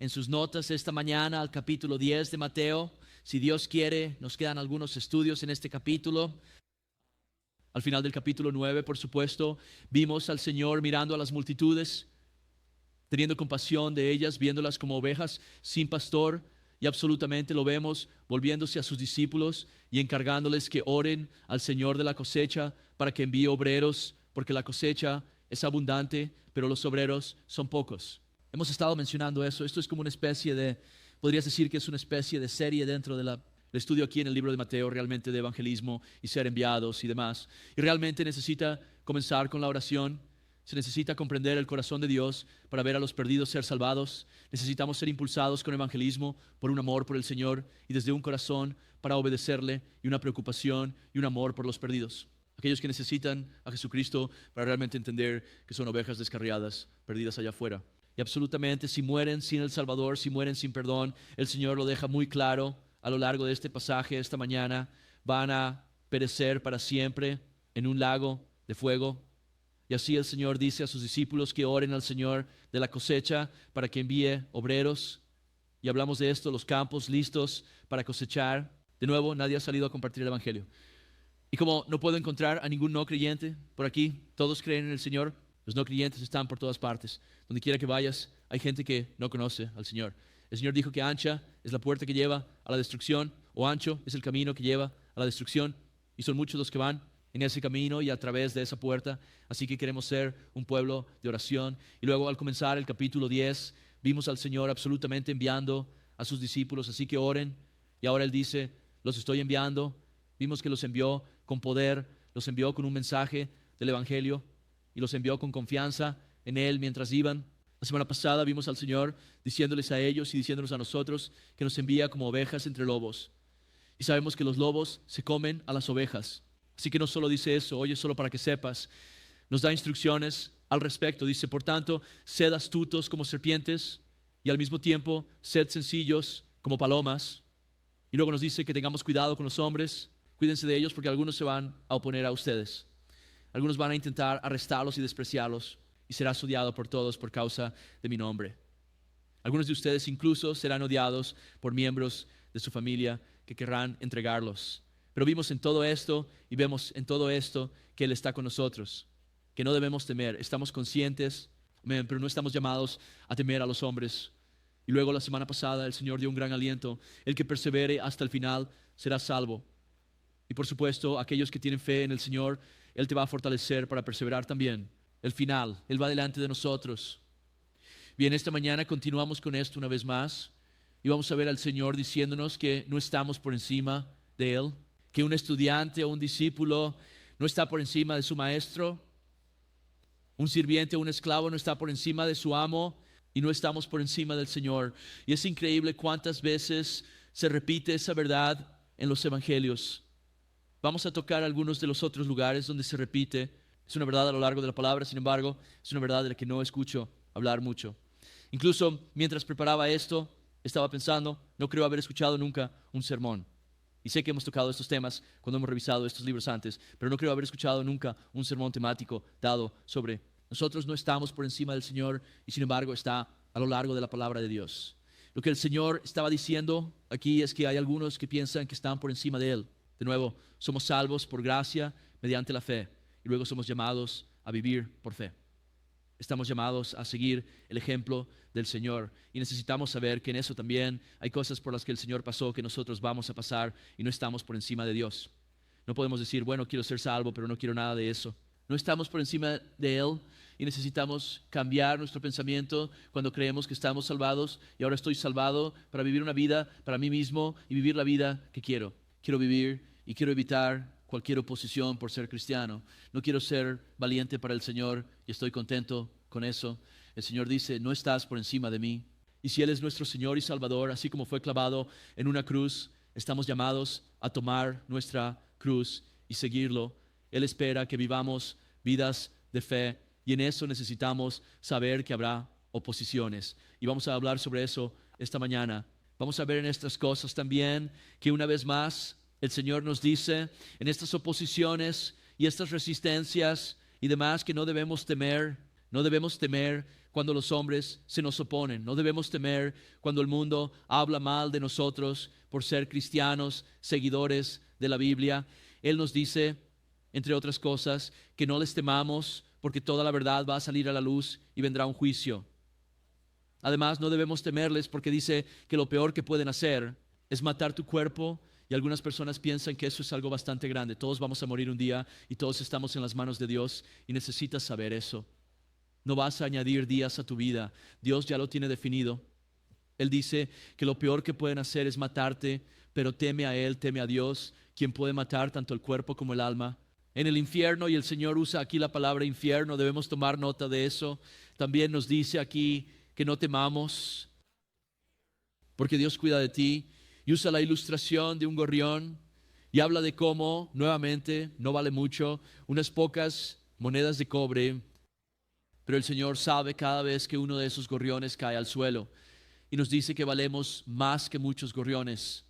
en sus notas esta mañana al capítulo 10 de Mateo. Si Dios quiere, nos quedan algunos estudios en este capítulo. Al final del capítulo 9, por supuesto, vimos al Señor mirando a las multitudes, teniendo compasión de ellas, viéndolas como ovejas sin pastor, y absolutamente lo vemos volviéndose a sus discípulos y encargándoles que oren al Señor de la cosecha para que envíe obreros, porque la cosecha es abundante, pero los obreros son pocos. Hemos estado mencionando eso. Esto es como una especie de, podrías decir que es una especie de serie dentro del estudio aquí en el libro de Mateo, realmente de evangelismo y ser enviados y demás. Y realmente necesita comenzar con la oración. Se necesita comprender el corazón de Dios para ver a los perdidos ser salvados. Necesitamos ser impulsados con evangelismo por un amor por el Señor y desde un corazón para obedecerle y una preocupación y un amor por los perdidos. Aquellos que necesitan a Jesucristo para realmente entender que son ovejas descarriadas, perdidas allá afuera. Y absolutamente, si mueren sin el Salvador, si mueren sin perdón, el Señor lo deja muy claro a lo largo de este pasaje esta mañana. Van a perecer para siempre en un lago de fuego. Y así el Señor dice a sus discípulos que oren al Señor de la cosecha para que envíe obreros. Y hablamos de esto, los campos listos para cosechar. De nuevo, nadie ha salido a compartir el Evangelio. Y como no puedo encontrar a ningún no creyente por aquí, todos creen en el Señor. Los no creyentes están por todas partes. Donde quiera que vayas, hay gente que no conoce al Señor. El Señor dijo que ancha es la puerta que lleva a la destrucción, o ancho es el camino que lleva a la destrucción. Y son muchos los que van en ese camino y a través de esa puerta. Así que queremos ser un pueblo de oración. Y luego al comenzar el capítulo 10, vimos al Señor absolutamente enviando a sus discípulos. Así que oren. Y ahora Él dice, los estoy enviando. Vimos que los envió con poder, los envió con un mensaje del Evangelio y los envió con confianza en Él mientras iban. La semana pasada vimos al Señor diciéndoles a ellos y diciéndonos a nosotros que nos envía como ovejas entre lobos. Y sabemos que los lobos se comen a las ovejas. Así que no solo dice eso, oye, solo para que sepas, nos da instrucciones al respecto. Dice, por tanto, sed astutos como serpientes y al mismo tiempo sed sencillos como palomas. Y luego nos dice que tengamos cuidado con los hombres, cuídense de ellos porque algunos se van a oponer a ustedes. Algunos van a intentar arrestarlos y despreciarlos y serás odiado por todos por causa de mi nombre. Algunos de ustedes incluso serán odiados por miembros de su familia que querrán entregarlos. Pero vimos en todo esto y vemos en todo esto que Él está con nosotros, que no debemos temer. Estamos conscientes, pero no estamos llamados a temer a los hombres. Y luego la semana pasada el Señor dio un gran aliento. El que persevere hasta el final será salvo. Y por supuesto, aquellos que tienen fe en el Señor, Él te va a fortalecer para perseverar también. El final, Él va delante de nosotros. Bien, esta mañana continuamos con esto una vez más y vamos a ver al Señor diciéndonos que no estamos por encima de Él, que un estudiante o un discípulo no está por encima de su maestro, un sirviente o un esclavo no está por encima de su amo y no estamos por encima del Señor. Y es increíble cuántas veces se repite esa verdad en los evangelios. Vamos a tocar algunos de los otros lugares donde se repite. Es una verdad a lo largo de la palabra, sin embargo, es una verdad de la que no escucho hablar mucho. Incluso mientras preparaba esto, estaba pensando, no creo haber escuchado nunca un sermón. Y sé que hemos tocado estos temas cuando hemos revisado estos libros antes, pero no creo haber escuchado nunca un sermón temático dado sobre nosotros no estamos por encima del Señor y sin embargo está a lo largo de la palabra de Dios. Lo que el Señor estaba diciendo aquí es que hay algunos que piensan que están por encima de Él. De nuevo, somos salvos por gracia mediante la fe y luego somos llamados a vivir por fe. Estamos llamados a seguir el ejemplo del Señor y necesitamos saber que en eso también hay cosas por las que el Señor pasó que nosotros vamos a pasar y no estamos por encima de Dios. No podemos decir, bueno, quiero ser salvo, pero no quiero nada de eso. No estamos por encima de Él y necesitamos cambiar nuestro pensamiento cuando creemos que estamos salvados y ahora estoy salvado para vivir una vida para mí mismo y vivir la vida que quiero. Quiero vivir y quiero evitar cualquier oposición por ser cristiano. No quiero ser valiente para el Señor y estoy contento con eso. El Señor dice, no estás por encima de mí. Y si Él es nuestro Señor y Salvador, así como fue clavado en una cruz, estamos llamados a tomar nuestra cruz y seguirlo. Él espera que vivamos vidas de fe y en eso necesitamos saber que habrá oposiciones. Y vamos a hablar sobre eso esta mañana. Vamos a ver en estas cosas también que una vez más el Señor nos dice en estas oposiciones y estas resistencias y demás que no debemos temer. No debemos temer cuando los hombres se nos oponen. No debemos temer cuando el mundo habla mal de nosotros por ser cristianos, seguidores de la Biblia. Él nos dice, entre otras cosas, que no les temamos porque toda la verdad va a salir a la luz y vendrá un juicio. Además, no debemos temerles porque dice que lo peor que pueden hacer es matar tu cuerpo, y algunas personas piensan que eso es algo bastante grande. Todos vamos a morir un día y todos estamos en las manos de Dios y necesitas saber eso. No vas a añadir días a tu vida. Dios ya lo tiene definido. Él dice que lo peor que pueden hacer es matarte, pero teme a Él, teme a Dios, quien puede matar tanto el cuerpo como el alma. En el infierno, y el Señor usa aquí la palabra infierno, debemos tomar nota de eso. También nos dice aquí que no temamos, porque Dios cuida de ti. Y usa la ilustración de un gorrión y habla de cómo, nuevamente, no vale mucho, unas pocas monedas de cobre, pero el Señor sabe cada vez que uno de esos gorriones cae al suelo. Y nos dice que valemos más que muchos gorriones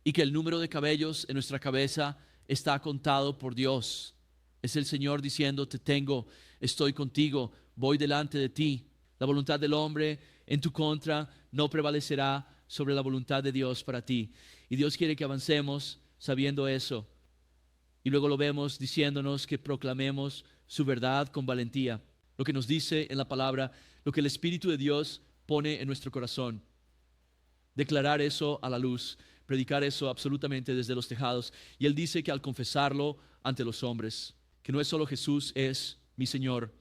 y que el número de cabellos en nuestra cabeza está contado por Dios. Es el Señor diciendo, te tengo, estoy contigo, voy delante de ti. La voluntad del hombre en tu contra no prevalecerá sobre la voluntad de Dios para ti. Y Dios quiere que avancemos sabiendo eso. Y luego lo vemos diciéndonos que proclamemos su verdad con valentía. Lo que nos dice en la palabra, lo que el Espíritu de Dios pone en nuestro corazón. Declarar eso a la luz, predicar eso absolutamente desde los tejados. Y Él dice que al confesarlo ante los hombres, que no es solo Jesús es mi Señor,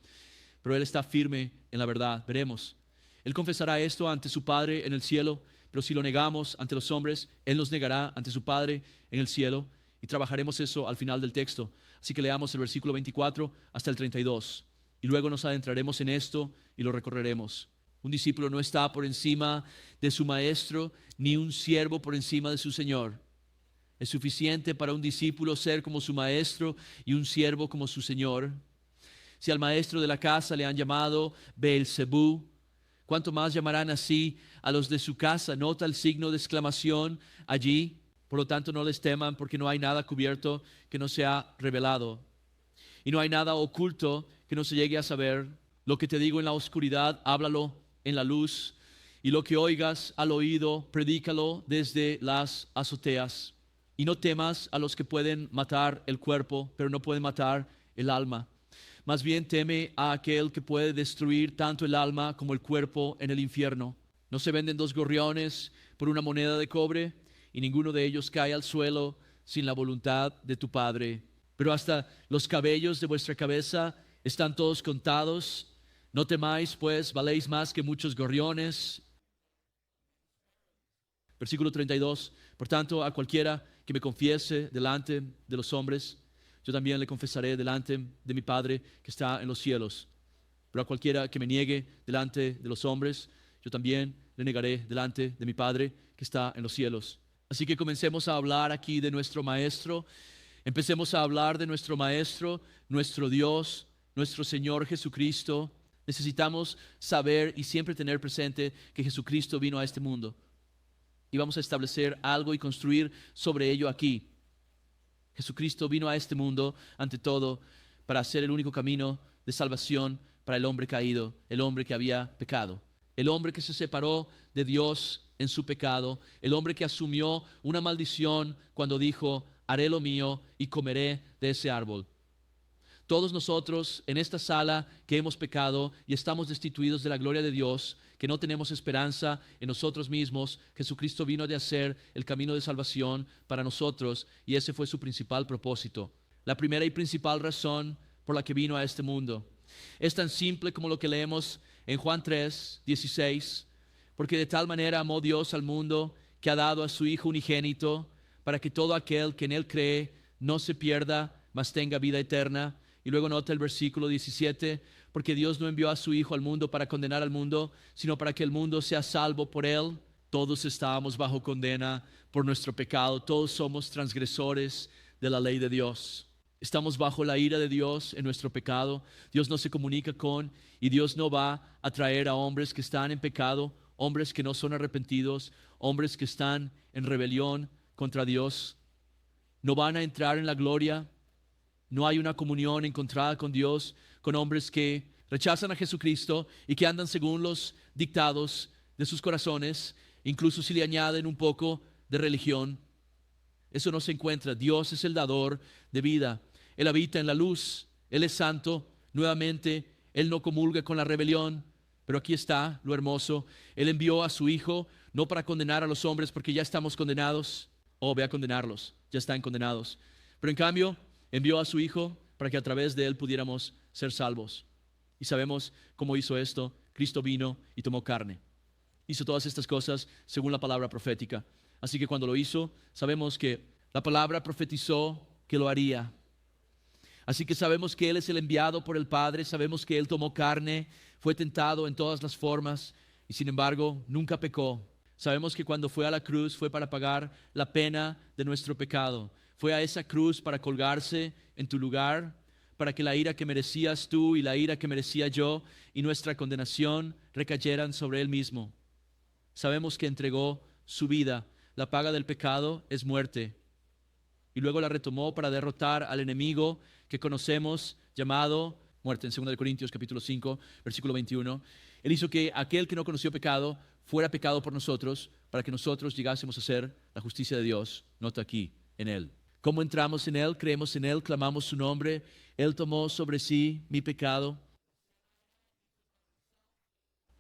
pero Él está firme en la verdad. Veremos. Él confesará esto ante su Padre en el cielo, pero si lo negamos ante los hombres, Él nos negará ante su Padre en el cielo, y trabajaremos eso al final del texto. Así que leamos el versículo 24 hasta el 32, y luego nos adentraremos en esto y lo recorreremos. Un discípulo no está por encima de su maestro, ni un siervo por encima de su Señor. Es suficiente para un discípulo ser como su maestro y un siervo como su Señor. Si al maestro de la casa le han llamado Beelzebú, ¿cuánto más llamarán así a los de su casa? Nota el signo de exclamación allí. Por lo tanto, no les teman, porque no hay nada cubierto que no sea revelado. Y no hay nada oculto que no se llegue a saber. Lo que te digo en la oscuridad, háblalo en la luz. Y lo que oigas al oído, predícalo desde las azoteas. Y no temas a los que pueden matar el cuerpo, pero no pueden matar el alma. Más bien teme a aquel que puede destruir tanto el alma como el cuerpo en el infierno. No se venden dos gorriones por una moneda de cobre, y ninguno de ellos cae al suelo sin la voluntad de tu Padre. Pero hasta los cabellos de vuestra cabeza están todos contados. No temáis, pues, valéis más que muchos gorriones. Versículo 32. Por tanto, a cualquiera que me confiese delante de los hombres, yo también le confesaré delante de mi Padre que está en los cielos. Pero a cualquiera que me niegue delante de los hombres, yo también le negaré delante de mi Padre que está en los cielos. Así que comencemos a hablar aquí de nuestro Maestro. Empecemos a hablar de nuestro Maestro, nuestro Dios, nuestro Señor Jesucristo. Necesitamos saber y siempre tener presente que Jesucristo vino a este mundo. Y vamos a establecer algo y construir sobre ello aquí. Jesucristo vino a este mundo, ante todo, para ser el único camino de salvación para el hombre caído, el hombre que había pecado, el hombre que se separó de Dios en su pecado, el hombre que asumió una maldición cuando dijo, haré lo mío y comeré de ese árbol. Todos nosotros en esta sala que hemos pecado y estamos destituidos de la gloria de Dios, que no tenemos esperanza en nosotros mismos, Jesucristo vino de hacer el camino de salvación para nosotros, y ese fue su principal propósito. La primera y principal razón por la que vino a este mundo es tan simple como lo que leemos en Juan 3:16, porque de tal manera amó Dios al mundo que ha dado a su Hijo unigénito, para que todo aquel que en Él cree no se pierda, mas tenga vida eterna. Y luego nota el versículo 17, porque Dios no envió a su Hijo al mundo para condenar al mundo, sino para que el mundo sea salvo por Él. Todos estábamos bajo condena por nuestro pecado, todos somos transgresores de la ley de Dios. Estamos bajo la ira de Dios en nuestro pecado. Dios no se comunica con, y Dios no va a traer a hombres que están en pecado, hombres que no son arrepentidos, hombres que están en rebelión contra Dios. No van a entrar en la gloria. No hay una comunión encontrada con Dios, con hombres que rechazan a Jesucristo y que andan según los dictados de sus corazones, incluso si le añaden un poco de religión. Eso no se encuentra. Dios es el dador de vida. Él habita en la luz, Él es santo. Nuevamente, Él no comulga con la rebelión. Pero aquí está lo hermoso. Él envió a su Hijo no para condenar a los hombres porque ya estamos condenados. Ve a condenarlos, ya están condenados. Pero en cambio, envió a su Hijo para que a través de Él pudiéramos ser salvos. Y sabemos cómo hizo esto. Cristo vino y tomó carne. Hizo todas estas cosas según la palabra profética. Así que cuando lo hizo, sabemos que la palabra profetizó que lo haría. Así que sabemos que Él es el enviado por el Padre, sabemos que Él tomó carne, fue tentado en todas las formas y sin embargo nunca pecó. Sabemos que cuando fue a la cruz fue para pagar la pena de nuestro pecado. Fue a esa cruz para colgarse en tu lugar, para que la ira que merecías tú y la ira que merecía yo y nuestra condenación recayeran sobre Él mismo. Sabemos que entregó su vida. La paga del pecado es muerte. Y luego la retomó para derrotar al enemigo que conocemos llamado muerte. En 2 Corintios capítulo 5, versículo 21. Él hizo que aquel que no conoció pecado fuera pecado por nosotros para que nosotros llegásemos a ser la justicia de Dios. Nota aquí, en Él. ¿Cómo entramos en Él? Creemos en Él, clamamos su nombre. Él tomó sobre sí mi pecado.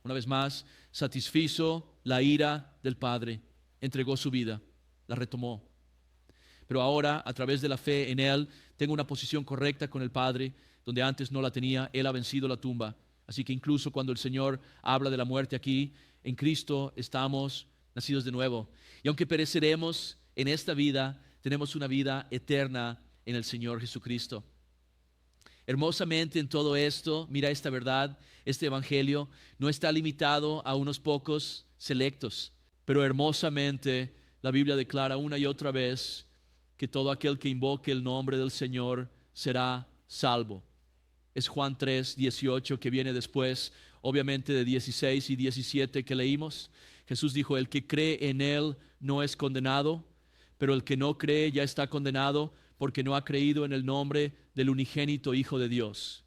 Una vez más, satisfizo la ira del Padre. Entregó su vida, la retomó. Pero ahora, a través de la fe en Él, tengo una posición correcta con el Padre, donde antes no la tenía. Él ha vencido la tumba. Así que incluso cuando el Señor habla de la muerte aquí, en Cristo estamos nacidos de nuevo. Y aunque pereceremos en esta vida, tenemos una vida eterna en el Señor Jesucristo. Hermosamente en todo esto, mira esta verdad, este evangelio no está limitado a unos pocos selectos. Pero hermosamente la Biblia declara una y otra vez que todo aquel que invoque el nombre del Señor será salvo. Es Juan 3, 18 que viene después, obviamente de 16 y 17 que leímos. Jesús dijo, el que cree en Él no es condenado, pero el que no cree ya está condenado porque no ha creído en el nombre del unigénito Hijo de Dios.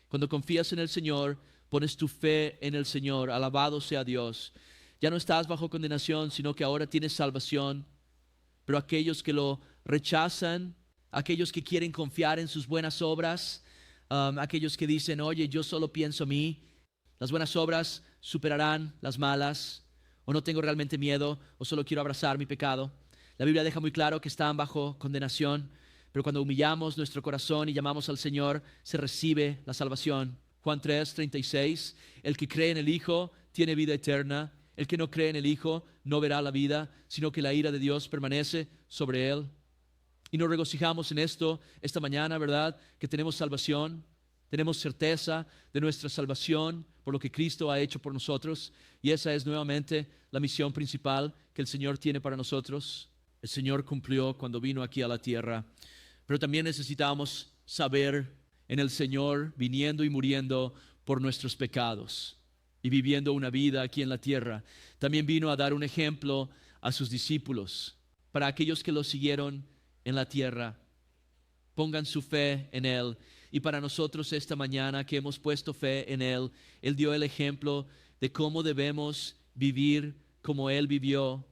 Cuando confías en el Señor, pones tu fe en el Señor, alabado sea Dios. Ya no estás bajo condenación, sino que ahora tienes salvación. Pero aquellos que lo rechazan, aquellos que quieren confiar en sus buenas obras, aquellos que dicen, oye, yo solo pienso a mí, las buenas obras superarán las malas, o no tengo realmente miedo, o solo quiero abrazar mi pecado. La Biblia deja muy claro que están bajo condenación, pero cuando humillamos nuestro corazón y llamamos al Señor, se recibe la salvación. Juan 3, 36, el que cree en el Hijo tiene vida eterna. El que no cree en el Hijo no verá la vida, sino que la ira de Dios permanece sobre él. Y nos regocijamos en esto esta mañana, ¿verdad? Que tenemos salvación, tenemos certeza de nuestra salvación por lo que Cristo ha hecho por nosotros. Y esa es nuevamente la misión principal que el Señor tiene para nosotros. El Señor cumplió cuando vino aquí a la tierra. Pero también necesitamos saber en el Señor viniendo y muriendo por nuestros pecados y viviendo una vida aquí en la tierra. También vino a dar un ejemplo a sus discípulos, para aquellos que lo siguieron en la tierra. Pongan su fe en Él. Y para nosotros esta mañana que hemos puesto fe en Él, Él dio el ejemplo de cómo debemos vivir como Él vivió.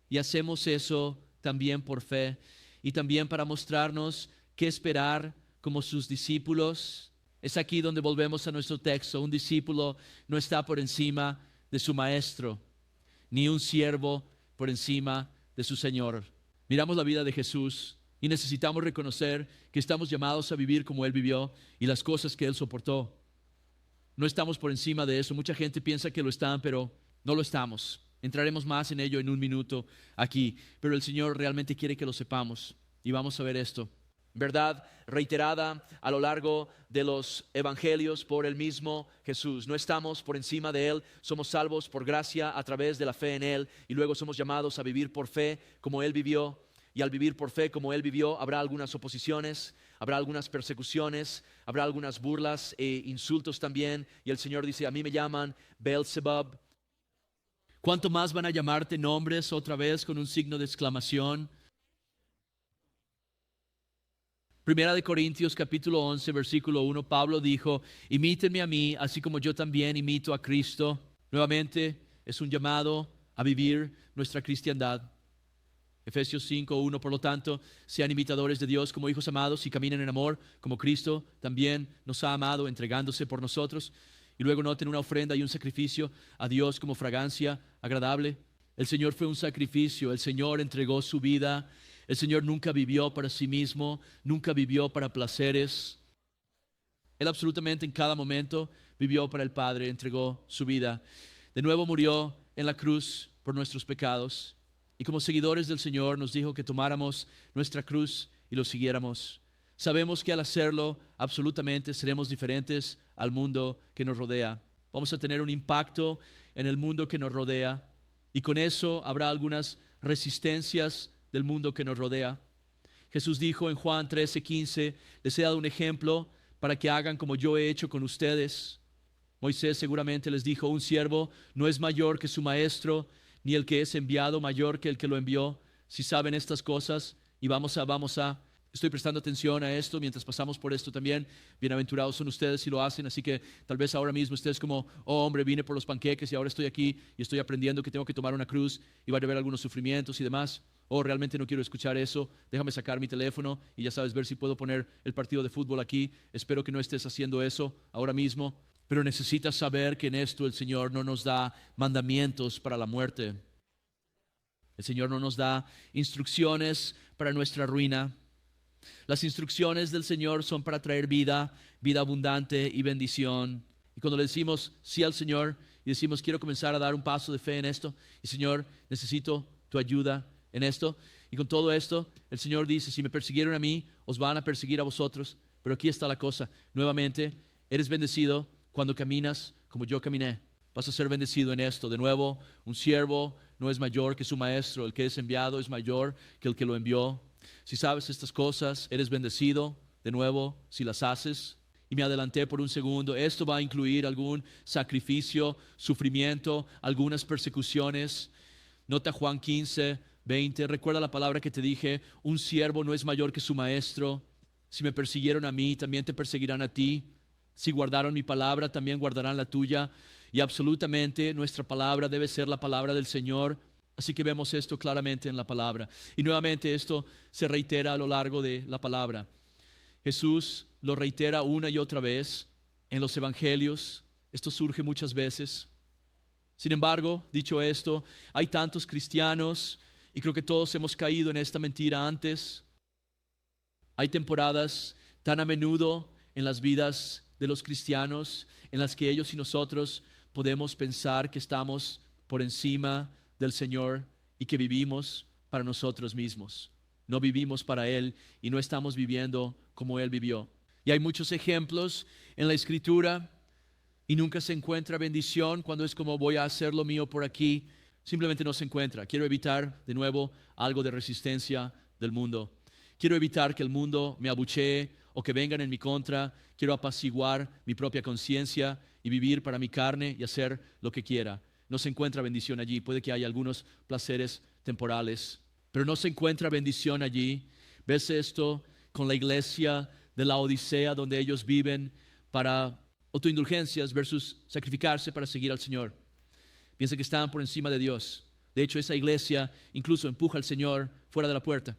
Y hacemos eso también por fe. Y también para mostrarnos qué esperar como sus discípulos. Es aquí donde volvemos a nuestro texto. Un discípulo no está por encima de su maestro, ni un siervo por encima de su Señor. Miramos la vida de Jesús y necesitamos reconocer que estamos llamados a vivir como Él vivió y las cosas que Él soportó. No estamos por encima de eso. Mucha gente piensa que lo están, pero no lo estamos. Entraremos más en ello en un minuto aquí, pero el Señor realmente quiere que lo sepamos y vamos a ver esto. Verdad reiterada a lo largo de los evangelios por el mismo Jesús. No estamos por encima de Él, somos salvos por gracia a través de la fe en Él y luego somos llamados a vivir por fe como Él vivió. Y al vivir por fe como Él vivió, habrá algunas oposiciones, habrá algunas persecuciones, habrá algunas burlas e insultos también. Y el Señor dice, a mí me llaman Beelzebub. ¿Cuánto más van a llamarte nombres otra vez con un signo de exclamación? Primera de Corintios capítulo 11, versículo 1, Pablo dijo: imítenme a mí, así como yo también imito a Cristo. Nuevamente es un llamado a vivir nuestra cristiandad. Efesios 5, 1, por lo tanto, sean imitadores de Dios como hijos amados y caminen en amor, como Cristo también nos ha amado, entregándose por nosotros. Y luego noten una ofrenda y un sacrificio a Dios como fragancia agradable. El Señor fue un sacrificio, el Señor entregó su vida. El Señor nunca vivió para sí mismo, nunca vivió para placeres. Él absolutamente en cada momento vivió para el Padre, entregó su vida. De nuevo murió en la cruz por nuestros pecados. Y como seguidores del Señor nos dijo que tomáramos nuestra cruz y lo siguiéramos. Sabemos que al hacerlo absolutamente seremos diferentes al mundo que nos rodea. Vamos a tener un impacto en el mundo que nos rodea y con eso habrá algunas resistencias del mundo que nos rodea. Jesús dijo en Juan 13:15: les he dado un ejemplo para que hagan como yo he hecho con ustedes. Moisés seguramente les dijo: un siervo no es mayor que su maestro, ni el que es enviado mayor que el que lo envió. Si saben estas cosas, y vamos a, estoy prestando atención a esto mientras pasamos por esto también. Bienaventurados son ustedes si lo hacen. Así que tal vez ahora mismo ustedes como: oh hombre, vine por los panqueques y ahora estoy aquí y estoy aprendiendo que tengo que tomar una cruz y va a haber algunos sufrimientos y demás. Oh, realmente no quiero escuchar eso. Déjame sacar mi teléfono y ya sabes, ver si puedo poner el partido de fútbol aquí. Espero que no estés haciendo eso ahora mismo. Pero necesitas saber que en esto el Señor no nos da mandamientos para la muerte. El Señor no nos da instrucciones para nuestra ruina. Las instrucciones del Señor son para traer vida, vida abundante y bendición. Y cuando le decimos sí al Señor y decimos: quiero comenzar a dar un paso de fe en esto, y Señor, necesito tu ayuda en esto. Y con todo esto, el Señor dice: si me persiguieron a mí, os van a perseguir a vosotros. Pero aquí está la cosa. Nuevamente, eres bendecido cuando caminas como yo caminé. Vas a ser bendecido en esto. De nuevo, un siervo no es mayor que su maestro. El que es enviado es mayor que el que lo envió. Si sabes estas cosas, eres bendecido. De nuevo, si las haces. Y me adelanté por un segundo. Esto va a incluir algún sacrificio, sufrimiento, algunas persecuciones. Nota Juan 15, 20. Recuerda la palabra que te dije: un siervo no es mayor que su maestro. Si me persiguieron a mí, también te perseguirán a ti. Si guardaron mi palabra, también guardarán la tuya. Y absolutamente nuestra palabra debe ser la palabra del Señor. Así que vemos esto claramente en la palabra. Y nuevamente esto se reitera a lo largo de la palabra. Jesús lo reitera una y otra vez en los evangelios. Esto surge muchas veces. Sin embargo, dicho esto, hay tantos cristianos, y creo que todos hemos caído en esta mentira antes. Hay temporadas tan a menudo en las vidas de los cristianos en las que ellos y nosotros podemos pensar que estamos por encima del Señor y que vivimos para nosotros mismos. No vivimos para Él y no estamos viviendo como Él vivió. Y hay muchos ejemplos en la Escritura y nunca se encuentra bendición cuando es como: voy a hacer lo mío por aquí. Simplemente no se encuentra. Quiero evitar de nuevo algo de resistencia del mundo. Quiero evitar que el mundo me abuchee o que vengan en mi contra. Quiero apaciguar mi propia conciencia y vivir para mi carne y hacer lo que quiera. No se encuentra bendición allí. Puede que haya algunos placeres temporales, pero no se encuentra bendición allí. ¿Ves esto con la iglesia de la Odisea, donde ellos viven para autoindulgencias versus sacrificarse para seguir al Señor? Piensa que están por encima de Dios. De hecho, esa iglesia incluso empuja al Señor fuera de la puerta.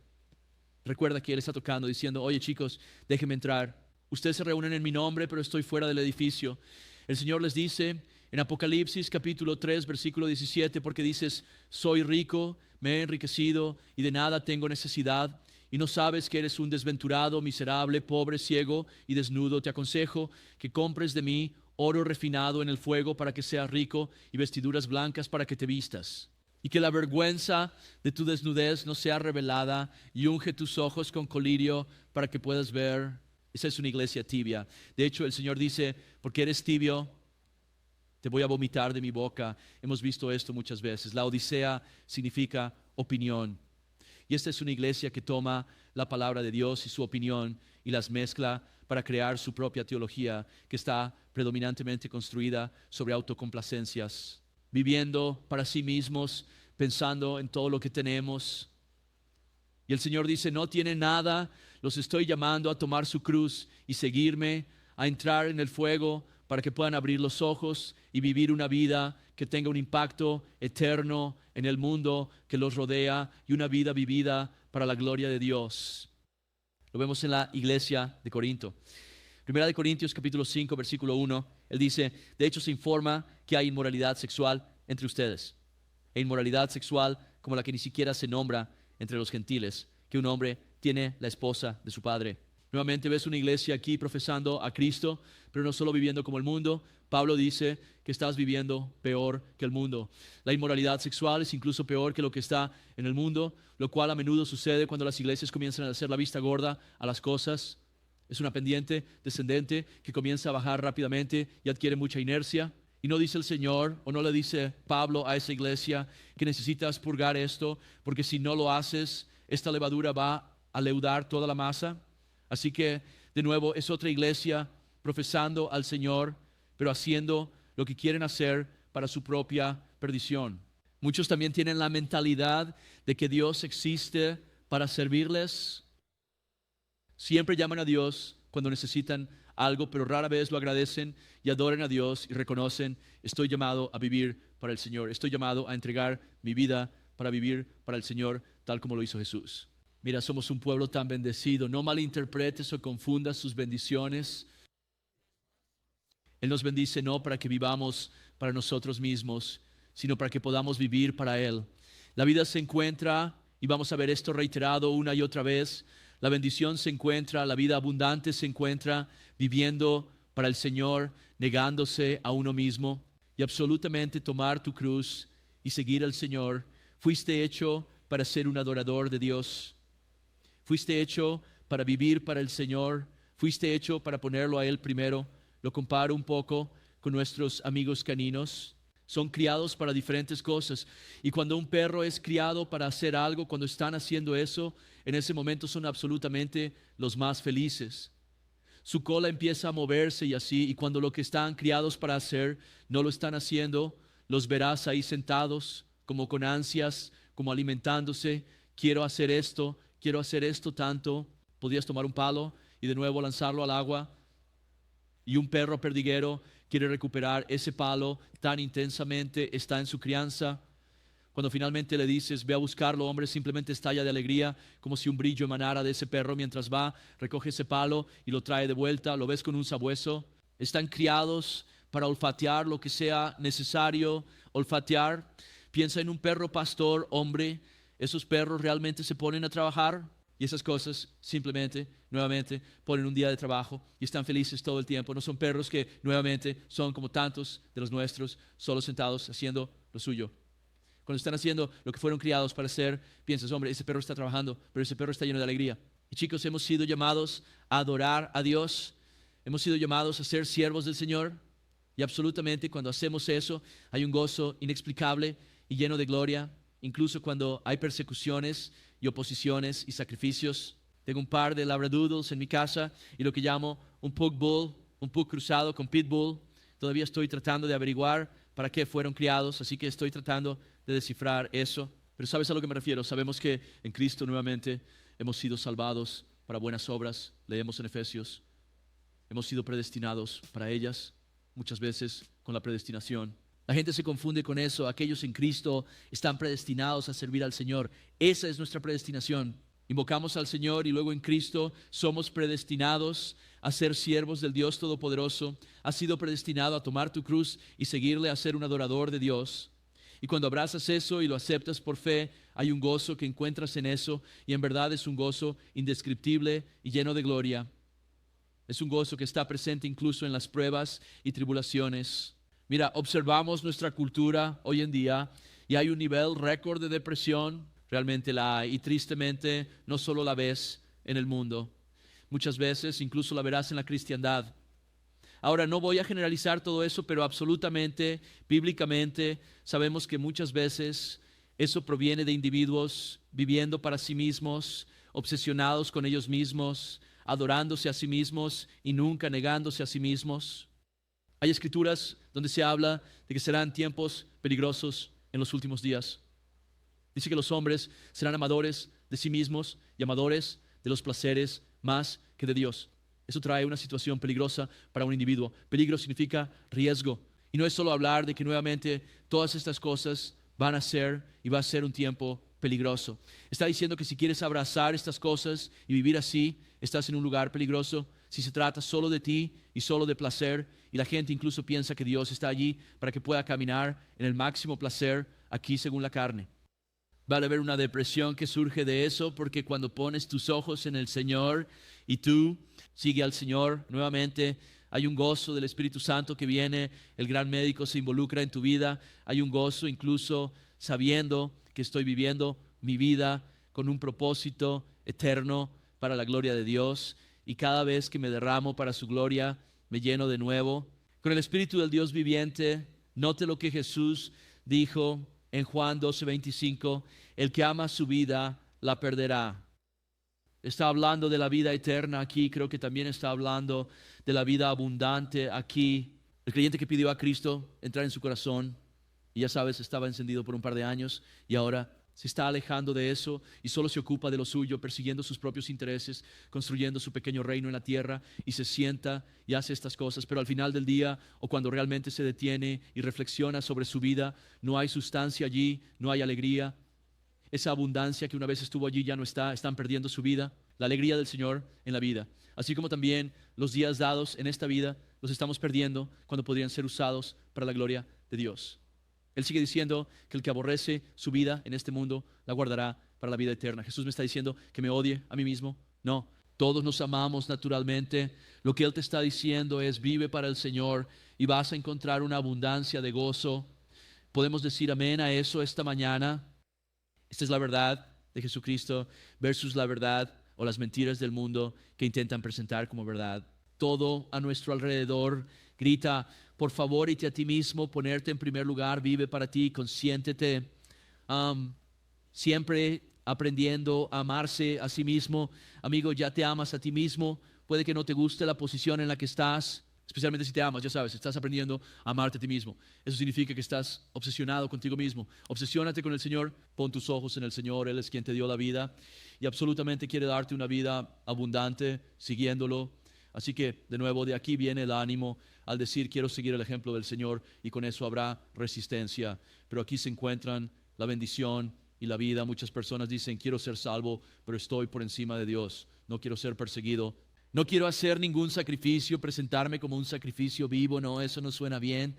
Recuerda que Él está tocando, diciendo: oye chicos, déjenme entrar. Ustedes se reúnen en mi nombre, pero estoy fuera del edificio. El Señor les dice en Apocalipsis capítulo 3, versículo 17, porque dices: soy rico, me he enriquecido y de nada tengo necesidad, y no sabes que eres un desventurado, miserable, pobre, ciego y desnudo. Te aconsejo que compres de mí oro refinado en el fuego para que seas rico, y vestiduras blancas para que te vistas, y que la vergüenza de tu desnudez no sea revelada, y unge tus ojos con colirio para que puedas ver. Esa es una iglesia tibia. De hecho, el Señor dice: porque eres tibio, te voy a vomitar de mi boca. Hemos visto esto muchas veces. La Odisea significa opinión. Y esta es una iglesia que toma la palabra de Dios y su opinión y las mezcla para crear su propia teología, que está predominantemente construida sobre autocomplacencias, viviendo para sí mismos, pensando en todo lo que tenemos. Y el Señor dice, no tienen nada, los estoy llamando a tomar su cruz y seguirme, a entrar en el fuego para que puedan abrir los ojos y vivir una vida que tenga un impacto eterno en el mundo que los rodea y una vida vivida para la gloria de Dios. Lo vemos en la iglesia de Corinto. Primera de Corintios capítulo 5 versículo 1, él dice, de hecho se informa que hay inmoralidad sexual entre ustedes, e inmoralidad sexual como la que ni siquiera se nombra entre los gentiles, que un hombre tiene la esposa de su padre. Nuevamente ves una iglesia aquí profesando a Cristo, pero no solo viviendo como el mundo. Pablo dice que estás viviendo peor que el mundo. La inmoralidad sexual es incluso peor que lo que está en el mundo, lo cual a menudo sucede cuando las iglesias comienzan a hacer la vista gorda a las cosas. Es una pendiente descendente que comienza a bajar rápidamente y adquiere mucha inercia. Y no dice el Señor, o no le dice Pablo a esa iglesia que necesitas purgar esto, porque si no lo haces, esta levadura va a leudar toda la masa. Así que, de nuevo, es otra iglesia profesando al Señor, pero haciendo lo que quieren hacer para su propia perdición. Muchos también tienen la mentalidad de que Dios existe para servirles. Siempre llaman a Dios cuando necesitan algo, pero rara vez lo agradecen y adoran a Dios y reconocen, estoy llamado a vivir para el Señor, estoy llamado a entregar mi vida para vivir para el Señor, tal como lo hizo Jesús. Mira, somos un pueblo tan bendecido, no malinterpretes o confundas sus bendiciones. Él nos bendice no para que vivamos para nosotros mismos, sino para que podamos vivir para Él. La vida se encuentra, y vamos a ver esto reiterado una y otra vez, la bendición se encuentra, la vida abundante se encuentra viviendo para el Señor, negándose a uno mismo y absolutamente tomar tu cruz y seguir al Señor. Fuiste hecho para ser un adorador de Dios. Fuiste hecho para vivir para el Señor. Fuiste hecho para ponerlo a Él primero. Lo comparo un poco con nuestros amigos caninos. Son criados para diferentes cosas. Y cuando un perro es criado para hacer algo, cuando están haciendo eso, en ese momento son absolutamente los más felices. Su cola empieza a moverse y así, y cuando lo que están criados para hacer no lo están haciendo, los verás ahí sentados, como con ansias, como alimentándose. Quiero hacer esto tanto. Podrías tomar un palo y de nuevo lanzarlo al agua. Y un perro perdiguero quiere recuperar ese palo tan intensamente, está en su crianza. Cuando finalmente le dices, ve a buscarlo, hombre, simplemente estalla de alegría, como si un brillo emanara de ese perro mientras va, recoge ese palo y lo trae de vuelta, lo ves con un sabueso. Están criados para olfatear lo que sea necesario olfatear. Piensa en un perro pastor, hombre, esos perros realmente se ponen a trabajar y esas cosas simplemente, nuevamente, ponen un día de trabajo y están felices todo el tiempo. No son perros que nuevamente son como tantos de los nuestros, solo sentados haciendo lo suyo. Cuando están haciendo lo que fueron criados para hacer, piensas, hombre, ese perro está trabajando, pero ese perro está lleno de alegría. Y chicos, hemos sido llamados a adorar a Dios, hemos sido llamados a ser siervos del Señor, y absolutamente cuando hacemos eso, hay un gozo inexplicable y lleno de gloria, incluso cuando hay persecuciones y oposiciones y sacrificios. Tengo un par de labradoodles en mi casa y lo que llamo un pug bull, un pug cruzado con pitbull. Todavía estoy tratando de averiguar para qué fueron criados, así que estoy tratando de descifrar eso. Pero ¿sabes a lo que me refiero? Sabemos que en Cristo nuevamente hemos sido salvados para buenas obras. Leemos en Efesios. Hemos sido predestinados para ellas, muchas veces con la predestinación. La gente se confunde con eso. Aquellos en Cristo están predestinados a servir al Señor. Esa es nuestra predestinación. Invocamos al Señor y luego en Cristo somos predestinados a ser siervos del Dios Todopoderoso. Has sido predestinado a tomar tu cruz y seguirle, a ser un adorador de Dios. Y cuando abrazas eso y lo aceptas por fe, hay un gozo que encuentras en eso, y en verdad es un gozo indescriptible y lleno de gloria. Es un gozo que está presente incluso en las pruebas y tribulaciones. Mira, observamos nuestra cultura hoy en día y hay un nivel récord de depresión, realmente la hay, y tristemente no solo la ves en el mundo, muchas veces incluso la verás en la cristiandad. Ahora, no voy a generalizar todo eso, pero absolutamente, bíblicamente, sabemos que muchas veces eso proviene de individuos viviendo para sí mismos, obsesionados con ellos mismos, adorándose a sí mismos y nunca negándose a sí mismos. Hay escrituras donde se habla de que serán tiempos peligrosos en los últimos días. Dice que los hombres serán amadores de sí mismos y amadores de los placeres más que de Dios. Eso trae una situación peligrosa para un individuo. Peligro significa riesgo. Y no es solo hablar de que nuevamente todas estas cosas van a ser y va a ser un tiempo peligroso. Está diciendo que si quieres abrazar estas cosas y vivir así, estás en un lugar peligroso. Si se trata solo de ti y solo de placer, y la gente incluso piensa que Dios está allí para que pueda caminar en el máximo placer aquí según la carne. Va a haber una depresión que surge de eso, porque cuando pones tus ojos en el Señor y tú sigue al Señor nuevamente, hay un gozo del Espíritu Santo que viene, el gran médico se involucra en tu vida, hay un gozo incluso sabiendo que estoy viviendo mi vida con un propósito eterno para la gloria de Dios, y cada vez que me derramo para su gloria me lleno de nuevo con el Espíritu del Dios viviente. Note lo que Jesús dijo en Juan 12:25, el que ama su vida la perderá. Está hablando de la vida eterna aquí, creo que también está hablando de la vida abundante aquí. El creyente que pidió a Cristo entrar en su corazón, y ya sabes, estaba encendido por un par de años y ahora se está alejando de eso y solo se ocupa de lo suyo, persiguiendo sus propios intereses, construyendo su pequeño reino en la tierra, y se sienta y hace estas cosas, pero al final del día o cuando realmente se detiene y reflexiona sobre su vida, no hay sustancia allí, no hay alegría. Esa abundancia que una vez estuvo allí ya no está, están perdiendo su vida, la alegría del Señor en la vida. Así como también los días dados en esta vida los estamos perdiendo cuando podrían ser usados para la gloria de Dios. Él sigue diciendo que el que aborrece su vida en este mundo la guardará para la vida eterna. Jesús me está diciendo que me odie a mí mismo. No, todos nos amamos naturalmente. Lo que Él te está diciendo es: vive para el Señor y vas a encontrar una abundancia de gozo. Podemos decir amén a eso esta mañana. Esta es la verdad de Jesucristo versus la verdad o las mentiras del mundo que intentan presentar como verdad. Todo a nuestro alrededor grita: por favor, ite a ti mismo, ponerte en primer lugar, vive para ti, consiéntete. Siempre aprendiendo a amarse a sí mismo. Amigo, ya te amas a ti mismo. Puede que no te guste la posición en la que estás, especialmente si te amas, ya sabes, estás aprendiendo a amarte a ti mismo. Eso significa que estás obsesionado contigo mismo. Obsesiónate con el Señor, pon tus ojos en el Señor. Él es quien te dio la vida y absolutamente quiere darte una vida abundante siguiéndolo. Así que, de nuevo, de aquí viene el ánimo al decir: quiero seguir el ejemplo del Señor, y con eso habrá resistencia. Pero aquí se encuentran la bendición y la vida. Muchas personas dicen: quiero ser salvo, pero estoy por encima de Dios. No quiero ser perseguido. No quiero hacer ningún sacrificio, presentarme como un sacrificio vivo. No, eso no suena bien.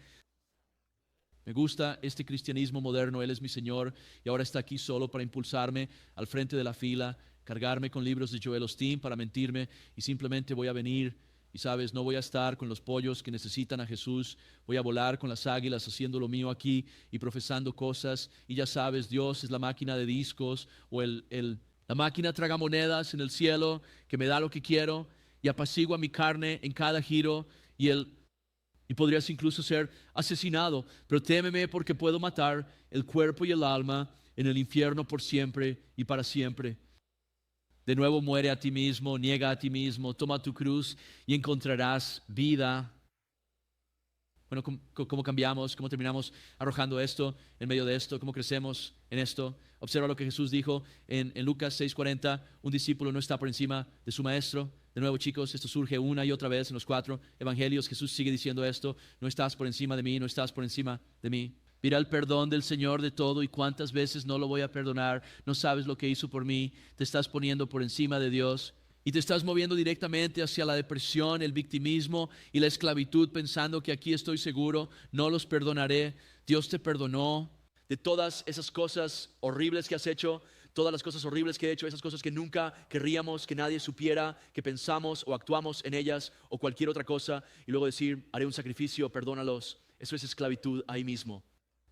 Me gusta este cristianismo moderno. Él es mi Señor y ahora está aquí solo para impulsarme al frente de la fila, cargarme con libros de Joel Osteen para mentirme, y simplemente voy a venir y, sabes, no voy a estar con los pollos que necesitan a Jesús. Voy a volar con las águilas haciendo lo mío aquí y profesando cosas, y ya sabes, Dios es la máquina de discos o la máquina tragamonedas en el cielo que me da lo que quiero y apacigua mi carne en cada giro, y podrías incluso ser asesinado, pero témeme porque puedo matar el cuerpo y el alma en el infierno por siempre y para siempre. De nuevo, muere a ti mismo, niega a ti mismo, toma tu cruz y encontrarás vida. Bueno, ¿cómo cambiamos? ¿Cómo terminamos arrojando esto en medio de esto? ¿Cómo crecemos en esto? Observa lo que Jesús dijo en Lucas 6:40. Un discípulo no está por encima de su maestro. De nuevo, chicos, esto surge una y otra vez en los 4 evangelios. Jesús sigue diciendo esto: no estás por encima de mí, no estás por encima de mí. Mira el perdón del Señor de todo, y cuántas veces no lo voy a perdonar. No sabes lo que hizo por mí. Te estás poniendo por encima de Dios y te estás moviendo directamente hacia la depresión, el victimismo y la esclavitud, pensando que aquí estoy seguro, no los perdonaré. Dios te perdonó de todas esas cosas horribles que has hecho, todas las cosas horribles que he hecho, esas cosas que nunca querríamos que nadie supiera, que pensamos o actuamos en ellas o cualquier otra cosa, y luego decir: haré un sacrificio, perdónalos. Eso es esclavitud ahí mismo.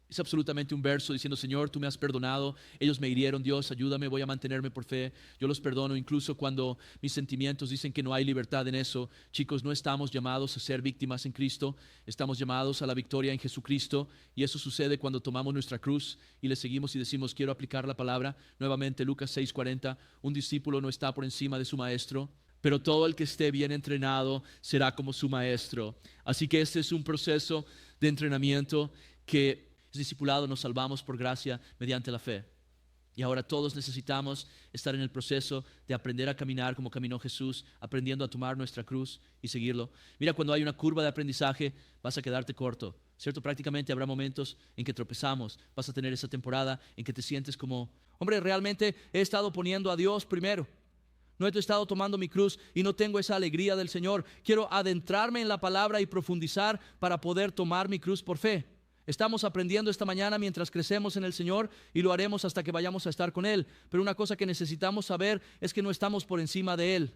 Es absolutamente un verso diciendo: Señor, tú me has perdonado, ellos me hirieron, Dios, ayúdame, voy a mantenerme por fe, yo los perdono, incluso cuando mis sentimientos dicen que no hay libertad en eso. Chicos, no estamos llamados a ser víctimas en Cristo, estamos llamados a la victoria en Jesucristo, y eso sucede cuando tomamos nuestra cruz y le seguimos y decimos: quiero aplicar la palabra. Nuevamente, Lucas 6:40, un discípulo no está por encima de su maestro, pero todo el que esté bien entrenado será como su maestro. Así que este es un proceso de entrenamiento que discipulado, nos salvamos por gracia mediante la fe. Y ahora todos necesitamos estar en el proceso de aprender a caminar como caminó Jesús, aprendiendo a tomar nuestra cruz y seguirlo. Mira, cuando hay una curva de aprendizaje, vas a quedarte corto, ¿cierto? Prácticamente habrá momentos en que tropezamos. Vas a tener esa temporada en que te sientes como, hombre, realmente he estado poniendo a Dios primero. No he estado tomando mi cruz y no tengo esa alegría del Señor. Quiero adentrarme en la palabra y profundizar para poder tomar mi cruz por fe. Estamos aprendiendo esta mañana mientras crecemos en el Señor y lo haremos hasta que vayamos a estar con Él. Pero una cosa que necesitamos saber es que no estamos por encima de Él.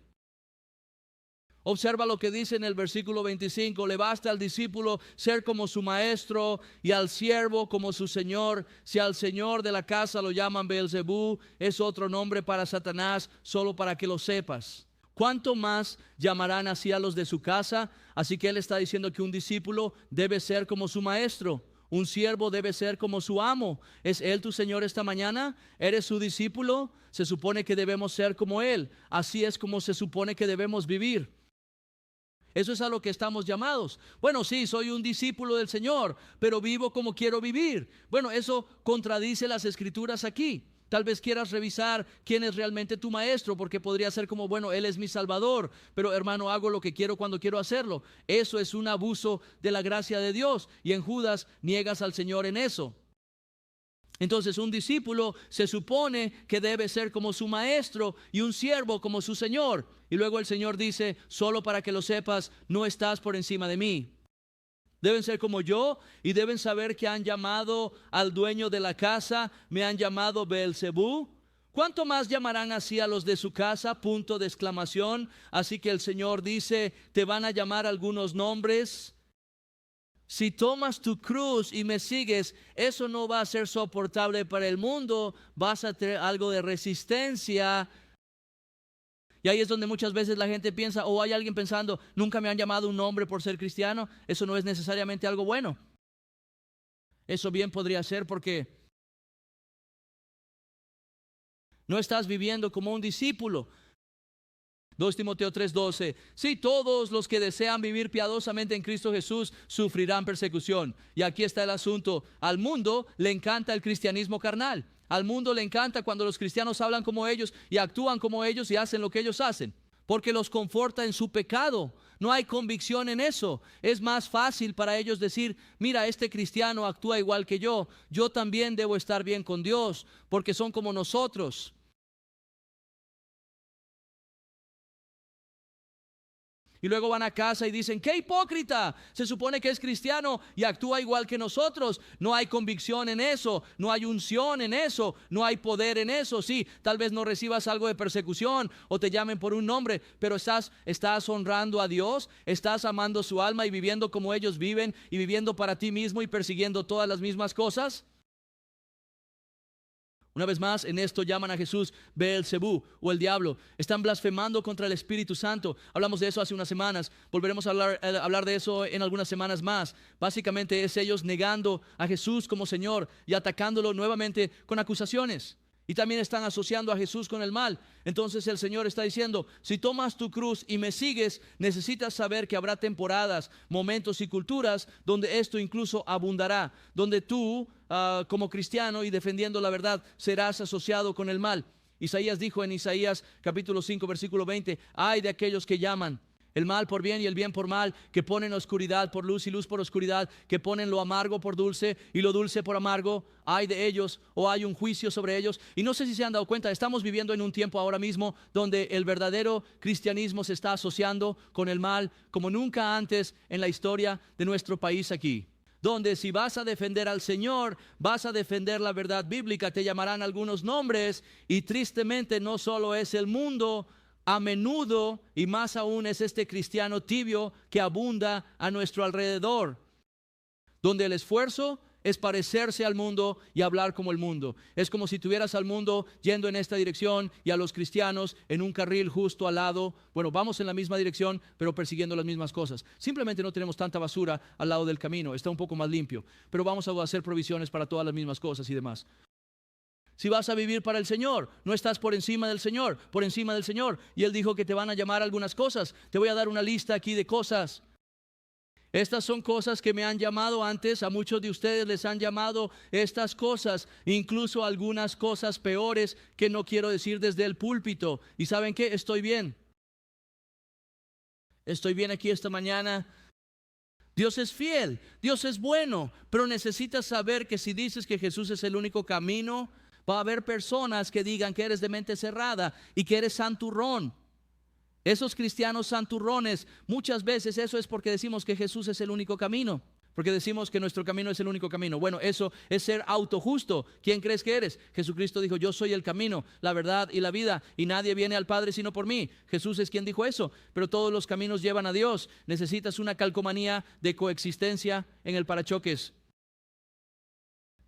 Observa lo que dice en el versículo 25. Le basta al discípulo ser como su maestro y al siervo como su señor. Si al señor de la casa lo llaman Beelzebú, es otro nombre para Satanás, solo para que lo sepas. ¿Cuánto más llamarán así a los de su casa? Así que él está diciendo que un discípulo debe ser como su maestro. Un siervo debe ser como su amo. ¿Es él tu Señor esta mañana? ¿Eres su discípulo? Se supone que debemos ser como él. Así es como se supone que debemos vivir. Eso es a lo que estamos llamados. Bueno, sí, soy un discípulo del Señor, pero vivo como quiero vivir. Bueno, eso contradice las Escrituras aquí. Tal vez quieras revisar quién es realmente tu maestro, porque podría ser como, bueno, Él es mi Salvador, pero hermano, hago lo que quiero cuando quiero hacerlo. Eso es un abuso de la gracia de Dios, y en Judas niegas al Señor en eso. Entonces un discípulo se supone que debe ser como su maestro y un siervo como su Señor. Y luego el Señor dice, solo para que lo sepas, no estás por encima de mí. Deben ser como yo y deben saber que han llamado al dueño de la casa, me han llamado Beelzebú. ¿Cuánto más llamarán así a los de su casa? Punto de exclamación. Así que el Señor dice, te van a llamar algunos nombres. Si tomas tu cruz y me sigues, eso no va a ser soportable para el mundo. Vas a tener algo de resistencia. Y ahí es donde muchas veces la gente piensa, o hay alguien pensando, nunca me han llamado un nombre por ser cristiano. Eso no es necesariamente algo bueno. Eso bien podría ser porque no estás viviendo como un discípulo. 2 Timoteo 3:12. Sí, todos los que desean vivir piadosamente en Cristo Jesús sufrirán persecución. Y aquí está el asunto. Al mundo le encanta el cristianismo carnal. Al mundo le encanta cuando los cristianos hablan como ellos y actúan como ellos y hacen lo que ellos hacen, porque los conforta en su pecado. No hay convicción en eso. Es más fácil para ellos decir, mira, este cristiano actúa igual que yo también debo estar bien con Dios, porque son como nosotros. Y luego van a casa y dicen, ¡qué hipócrita! Se supone que es cristiano y actúa igual que nosotros. No hay convicción en eso, no hay unción en eso, no hay poder en eso. Sí, tal vez no recibas algo de persecución o te llamen por un nombre, pero estás honrando a Dios, estás amando su alma y viviendo como ellos viven y viviendo para ti mismo y persiguiendo todas las mismas cosas. Una vez más, en esto llaman a Jesús Beelzebú o el diablo. Están blasfemando contra el Espíritu Santo. Hablamos de eso hace unas semanas. Volveremos a hablar de eso en algunas semanas más. Básicamente es ellos negando a Jesús como Señor y atacándolo nuevamente con acusaciones. Y también están asociando a Jesús con el mal. Entonces el Señor está diciendo, si tomas tu cruz y me sigues, necesitas saber que habrá temporadas, momentos y culturas donde esto incluso abundará, donde tú como cristiano y defendiendo la verdad serás asociado con el mal. Isaías dijo en Isaías capítulo 5 versículo 20, ay de aquellos que llaman el mal por bien y el bien por mal, que ponen oscuridad por luz y luz por oscuridad, que ponen lo amargo por dulce y lo dulce por amargo. Hay de ellos, o hay un juicio sobre ellos. Y no sé si se han dado cuenta, estamos viviendo en un tiempo ahora mismo donde el verdadero cristianismo se está asociando con el mal como nunca antes en la historia de nuestro país aquí. Donde si vas a defender al Señor, vas a defender la verdad bíblica, te llamarán algunos nombres. Y tristemente no solo es el mundo, a menudo y más aún es este cristiano tibio que abunda a nuestro alrededor, donde el esfuerzo es parecerse al mundo y hablar como el mundo. Es como si tuvieras al mundo yendo en esta dirección y a los cristianos en un carril justo al lado. Bueno, vamos en la misma dirección, pero persiguiendo las mismas cosas. Simplemente no tenemos tanta basura al lado del camino, está un poco más limpio, pero vamos a hacer provisiones para todas las mismas cosas y demás. Si vas a vivir para el Señor, no estás por encima del Señor, por encima del Señor. Y Él dijo que te van a llamar algunas cosas. Te voy a dar una lista aquí de cosas. Estas son cosas que me han llamado antes, a muchos de ustedes les han llamado estas cosas, incluso algunas cosas peores que no quiero decir desde el púlpito. ¿Y saben qué? Estoy bien. Estoy bien aquí esta mañana. Dios es fiel, Dios es bueno, pero necesitas saber que si dices que Jesús es el único camino, va a haber personas que digan que eres de mente cerrada y que eres santurrón. Esos cristianos santurrones, muchas veces eso es porque decimos que Jesús es el único camino, porque decimos que nuestro camino es el único camino. Bueno, eso es ser autojusto. ¿Quién crees que eres? Jesucristo dijo, yo soy el camino, la verdad y la vida, y nadie viene al Padre sino por mí. Jesús es quien dijo eso, pero todos los caminos llevan a Dios. Necesitas una calcomanía de coexistencia en el parachoques.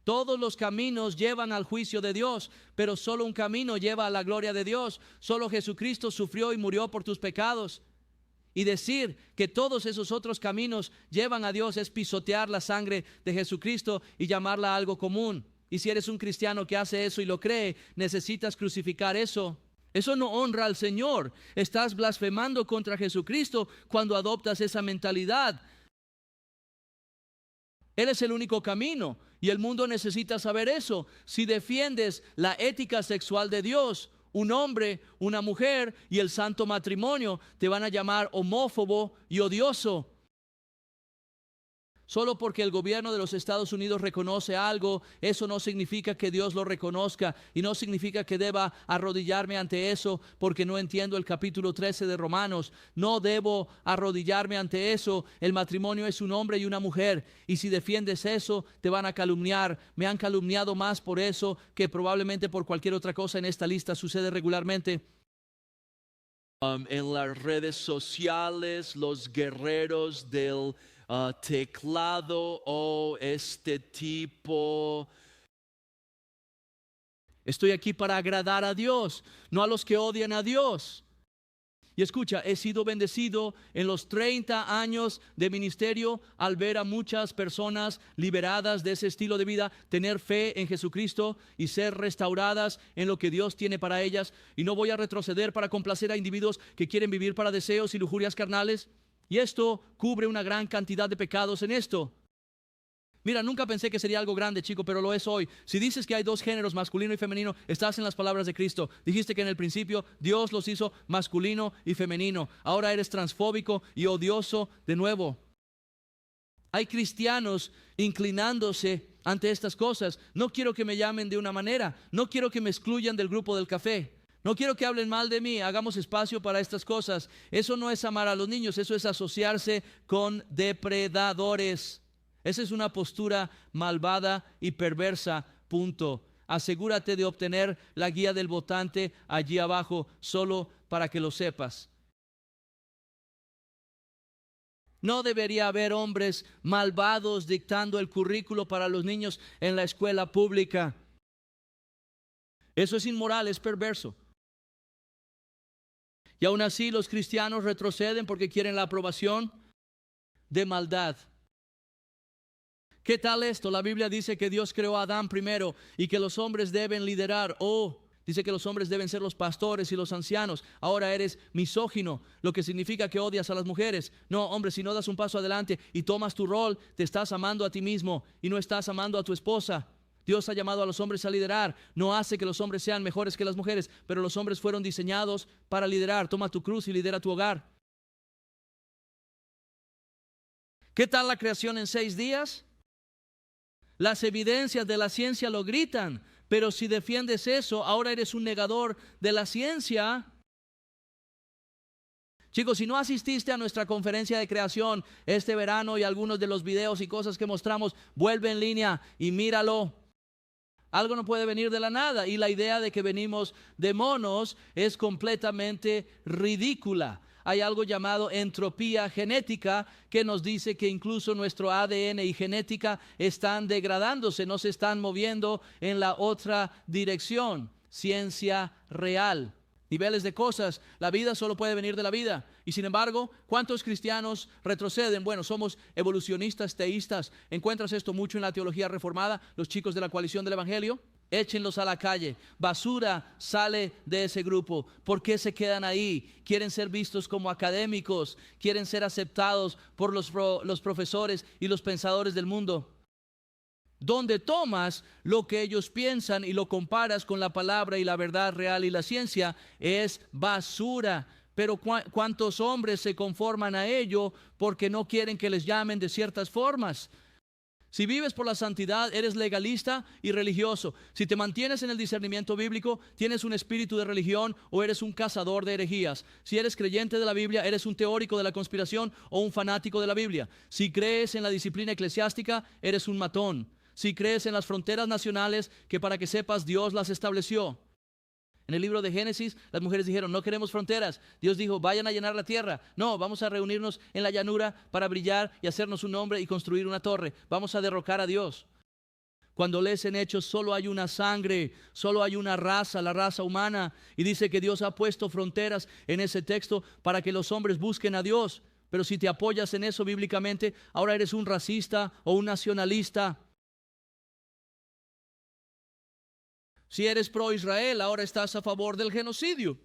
Todos los caminos llevan al juicio de Dios, pero solo un camino lleva a la gloria de Dios. Solo Jesucristo sufrió y murió por tus pecados. Y decir que todos esos otros caminos llevan a Dios es pisotear la sangre de Jesucristo y llamarla algo común. Y si eres un cristiano que hace eso y lo cree, necesitas crucificar eso. Eso no honra al Señor. Estás blasfemando contra Jesucristo cuando adoptas esa mentalidad. Él es el único camino y el mundo necesita saber eso. Si defiendes la ética sexual de Dios, un hombre, una mujer y el santo matrimonio, te van a llamar homófobo y odioso. Solo porque el gobierno de los Estados Unidos reconoce algo, eso no significa que Dios lo reconozca y no significa que deba arrodillarme ante eso porque no entiendo el capítulo 13 de Romanos. No debo arrodillarme ante eso. El matrimonio es un hombre y una mujer y si defiendes eso te van a calumniar. Me han calumniado más por eso que probablemente por cualquier otra cosa en esta lista sucede regularmente. En las redes sociales, los guerreros del teclado o este tipo. Estoy aquí para agradar a Dios, no a los que odian a Dios. Y escucha, he sido bendecido en los 30 años de ministerio al ver a muchas personas liberadas de ese estilo de vida, tener fe en Jesucristo y ser restauradas en lo que Dios tiene para ellas. Y no voy a retroceder para complacer a individuos que quieren vivir para deseos y lujurias carnales. Y esto cubre una gran cantidad de pecados en esto. Mira, nunca pensé que sería algo grande, chico, pero lo es hoy. Si dices que hay dos géneros, masculino y femenino, estás en las palabras de Cristo. Dijiste que en el principio Dios los hizo masculino y femenino. Ahora eres transfóbico y odioso de nuevo. Hay cristianos inclinándose ante estas cosas. No quiero que me llamen de una manera. No quiero que me excluyan del grupo del café. No quiero que hablen mal de mí, hagamos espacio para estas cosas. Eso no es amar a los niños, eso es asociarse con depredadores. Esa es una postura malvada y perversa, punto. Asegúrate de obtener la guía del votante allí abajo, solo para que lo sepas. No debería haber hombres malvados dictando el currículo para los niños en la escuela pública. Eso es inmoral, es perverso. Y aún así los cristianos retroceden porque quieren la aprobación de maldad. ¿Qué tal esto? La Biblia dice que Dios creó a Adán primero y que los hombres deben liderar. Dice que los hombres deben ser los pastores y los ancianos. Ahora eres misógino, lo que significa que odias a las mujeres. No, hombre, si no das un paso adelante y tomas tu rol, te estás amando a ti mismo y no estás amando a tu esposa. Dios ha llamado a los hombres a liderar. No hace que los hombres sean mejores que las mujeres, pero los hombres fueron diseñados para liderar. Toma tu cruz y lidera tu hogar. ¿Qué tal la creación en 6 días? Las evidencias de la ciencia lo gritan, pero si defiendes eso, ahora eres un negador de la ciencia. Chicos, si no asististe a nuestra conferencia de creación este verano y algunos de los videos y cosas que mostramos, vuelve en línea y míralo. Algo no puede venir de la nada y la idea de que venimos de monos es completamente ridícula. Hay algo llamado entropía genética que nos dice que incluso nuestro ADN y genética están degradándose, no se están moviendo en la otra dirección. Ciencia real. Niveles de cosas, la vida solo puede venir de la vida. Y sin embargo, ¿cuántos cristianos retroceden? Bueno, somos evolucionistas, teístas. Encuentras esto mucho en la teología reformada, los chicos de la coalición del evangelio. échenlos a la calle. Basura sale de ese grupo. ¿Por qué se quedan ahí? Quieren ser vistos como académicos, quieren ser aceptados por los profesores y los pensadores del mundo. Donde tomas lo que ellos piensan y lo comparas con la palabra y la verdad real y la ciencia, es basura. Pero ¿cuántos hombres se conforman a ello porque no quieren que les llamen de ciertas formas? Si vives por la santidad, eres legalista y religioso. Si te mantienes en el discernimiento bíblico, tienes un espíritu de religión o eres un cazador de herejías. Si eres creyente de la Biblia, eres un teórico de la conspiración o un fanático de la Biblia. Si crees en la disciplina eclesiástica, eres un matón. Si crees en las fronteras nacionales, que para que sepas, Dios las estableció. En el libro de Génesis, las mujeres dijeron, no queremos fronteras. Dios dijo, vayan a llenar la tierra. No, vamos a reunirnos en la llanura para brillar y hacernos un nombre y construir una torre. Vamos a derrocar a Dios. Cuando lees en Hechos, solo hay una sangre, solo hay una raza, la raza humana. Y dice que Dios ha puesto fronteras en ese texto para que los hombres busquen a Dios. Pero si te apoyas en eso bíblicamente, ahora eres un racista o un nacionalista. Si eres pro Israel, ahora estás a favor del genocidio.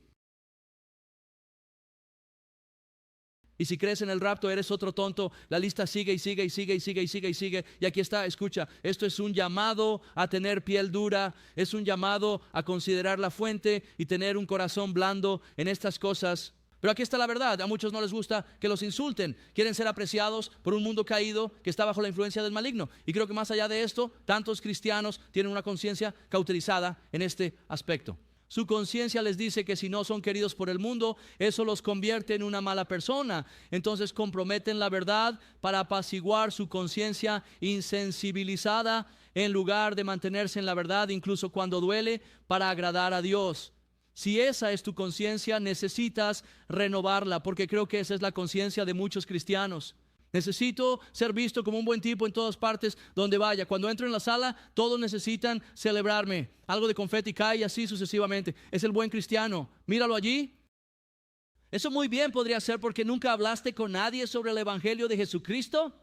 Y si crees en el rapto, eres otro tonto. La lista sigue y sigue y sigue y sigue y sigue y sigue. Y aquí está, escucha, esto es un llamado a tener piel dura, es un llamado a considerar la fuente y tener un corazón blando en estas cosas. Pero aquí está la verdad, a muchos no les gusta que los insulten, quieren ser apreciados por un mundo caído que está bajo la influencia del maligno. Y creo que más allá de esto, tantos cristianos tienen una conciencia cauterizada en este aspecto. Su conciencia les dice que si no son queridos por el mundo, eso los convierte en una mala persona. Entonces comprometen la verdad para apaciguar su conciencia insensibilizada en lugar de mantenerse en la verdad, incluso cuando duele, para agradar a Dios. Si esa es tu conciencia, necesitas renovarla, porque creo que esa es la conciencia de muchos cristianos. Necesito ser visto como un buen tipo en todas partes donde vaya. Cuando entro en la sala, todos necesitan celebrarme. Algo de confeti cae y así sucesivamente. Es el buen cristiano. Míralo allí. Eso muy bien podría ser porque nunca hablaste con nadie sobre el evangelio de Jesucristo.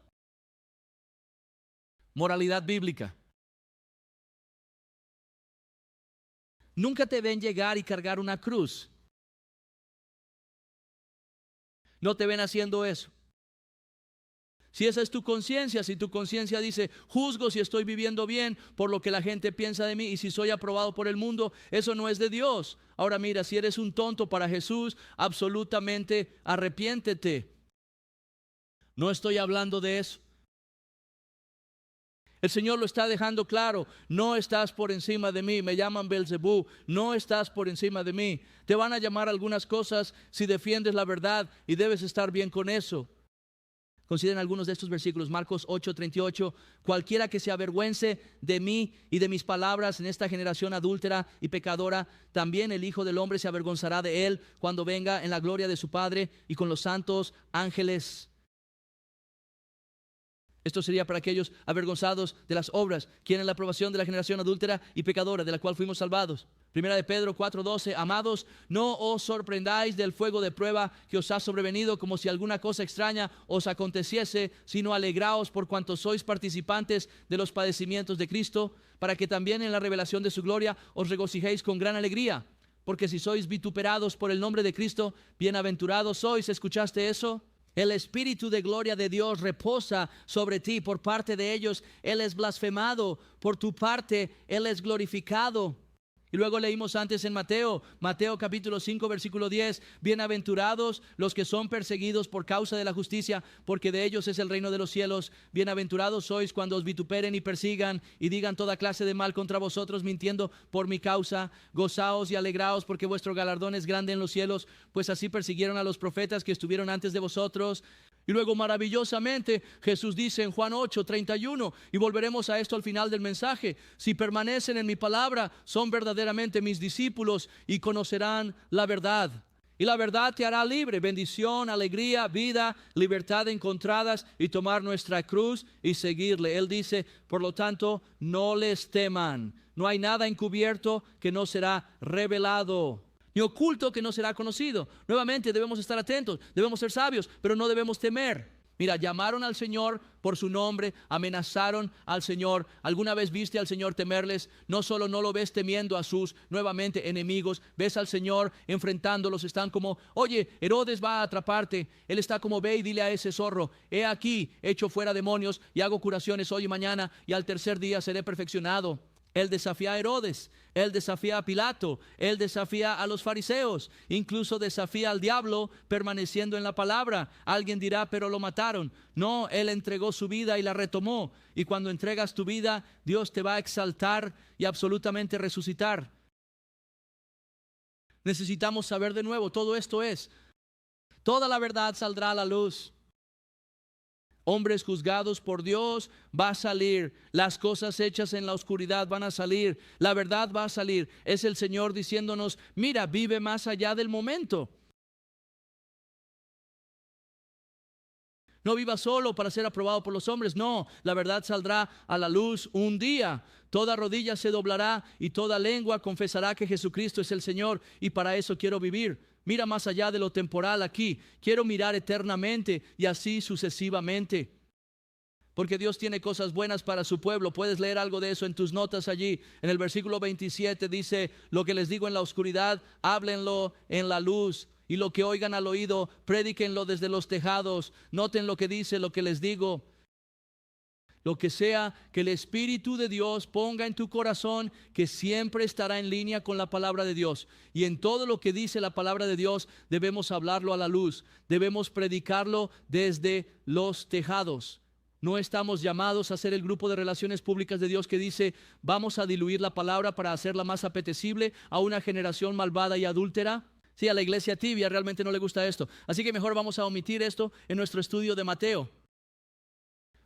Moralidad bíblica. Nunca te ven llegar y cargar una cruz. No te ven haciendo eso. Si esa es tu conciencia, si tu conciencia dice, juzgo si estoy viviendo bien por lo que la gente piensa de mí y si soy aprobado por el mundo, eso no es de Dios. Ahora mira, si eres un tonto para Jesús, absolutamente arrepiéntete. No estoy hablando de eso. El Señor lo está dejando claro, no estás por encima de mí, me llaman Belzebú, no estás por encima de mí. Te van a llamar algunas cosas si defiendes la verdad y debes estar bien con eso. Consideren algunos de estos versículos, Marcos 8:38, cualquiera que se avergüence de mí y de mis palabras en esta generación adúltera y pecadora, también el Hijo del Hombre se avergonzará de él cuando venga en la gloria de su Padre y con los santos ángeles. Esto sería para aquellos avergonzados de las obras, quieren la aprobación de la generación adúltera y pecadora, de la cual fuimos salvados. Primera de Pedro 4:12, amados, no os sorprendáis del fuego de prueba que os ha sobrevenido como si alguna cosa extraña os aconteciese, sino alegraos por cuanto sois participantes de los padecimientos de Cristo, para que también en la revelación de su gloria os regocijéis con gran alegría. Porque si sois vituperados por el nombre de Cristo, bienaventurados sois. ¿Escuchaste eso? El Espíritu de gloria de Dios reposa sobre ti. Por parte de ellos, Él es blasfemado. Por tu parte, Él es glorificado. Y luego leímos antes en Mateo capítulo 5, versículo 10. Bienaventurados los que son perseguidos por causa de la justicia, porque de ellos es el reino de los cielos. Bienaventurados sois cuando os vituperen y persigan y digan toda clase de mal contra vosotros, mintiendo por mi causa. Gozaos y alegraos, porque vuestro galardón es grande en los cielos, pues así persiguieron a los profetas que estuvieron antes de vosotros. Y luego maravillosamente Jesús dice en Juan 8:31, y volveremos a esto al final del mensaje: si permanecen en mi palabra, son verdaderamente mis discípulos y conocerán la verdad. Y la verdad te hará libre, bendición, alegría, vida, libertad encontradas, y tomar nuestra cruz y seguirle. Él dice, por lo tanto, no les teman. No hay nada encubierto que no será revelado, ni oculto que no será conocido. Nuevamente debemos estar atentos, debemos ser sabios, pero no debemos temer. Mira, llamaron al Señor por su nombre, amenazaron al Señor. ¿Alguna vez viste al Señor temerles? No solo no lo ves temiendo a sus nuevamente enemigos, ves al Señor enfrentándolos. Están como, oye, Herodes va a atraparte. Él está como, ve y dile a ese zorro, he aquí, echo fuera demonios y hago curaciones hoy y mañana, y al tercer día seré perfeccionado. Él desafía a Herodes, él desafía a Pilato, él desafía a los fariseos, incluso desafía al diablo permaneciendo en la palabra. Alguien dirá, pero lo mataron. No, él entregó su vida y la retomó. Y cuando entregas tu vida, Dios te va a exaltar y absolutamente resucitar. Necesitamos saber de nuevo, todo esto es, toda la verdad saldrá a la luz. Hombres juzgados por Dios va a salir. Las cosas hechas en la oscuridad van a salir. La verdad va a salir. Es el Señor diciéndonos, mira, vive más allá del momento. No viva solo para ser aprobado por los hombres. No, la verdad saldrá a la luz un día. Toda rodilla se doblará y toda lengua confesará que Jesucristo es el Señor. Y para eso quiero vivir. Mira más allá de lo temporal aquí. Quiero mirar eternamente y así sucesivamente. Porque Dios tiene cosas buenas para su pueblo. Puedes leer algo de eso en tus notas allí. En el versículo 27 dice, lo que les digo en la oscuridad, háblenlo en la luz. Y lo que oigan al oído, predíquenlo desde los tejados. Noten lo que dice, lo que les digo. Lo que sea que el Espíritu de Dios ponga en tu corazón, que siempre estará en línea con la palabra de Dios. Y en todo lo que dice la palabra de Dios, debemos hablarlo a la luz. Debemos predicarlo desde los tejados. No estamos llamados a ser el grupo de relaciones públicas de Dios que dice, vamos a diluir la palabra para hacerla más apetecible a una generación malvada y adúltera. Sí, a la iglesia tibia realmente no le gusta esto. Así que mejor vamos a omitir esto en nuestro estudio de Mateo.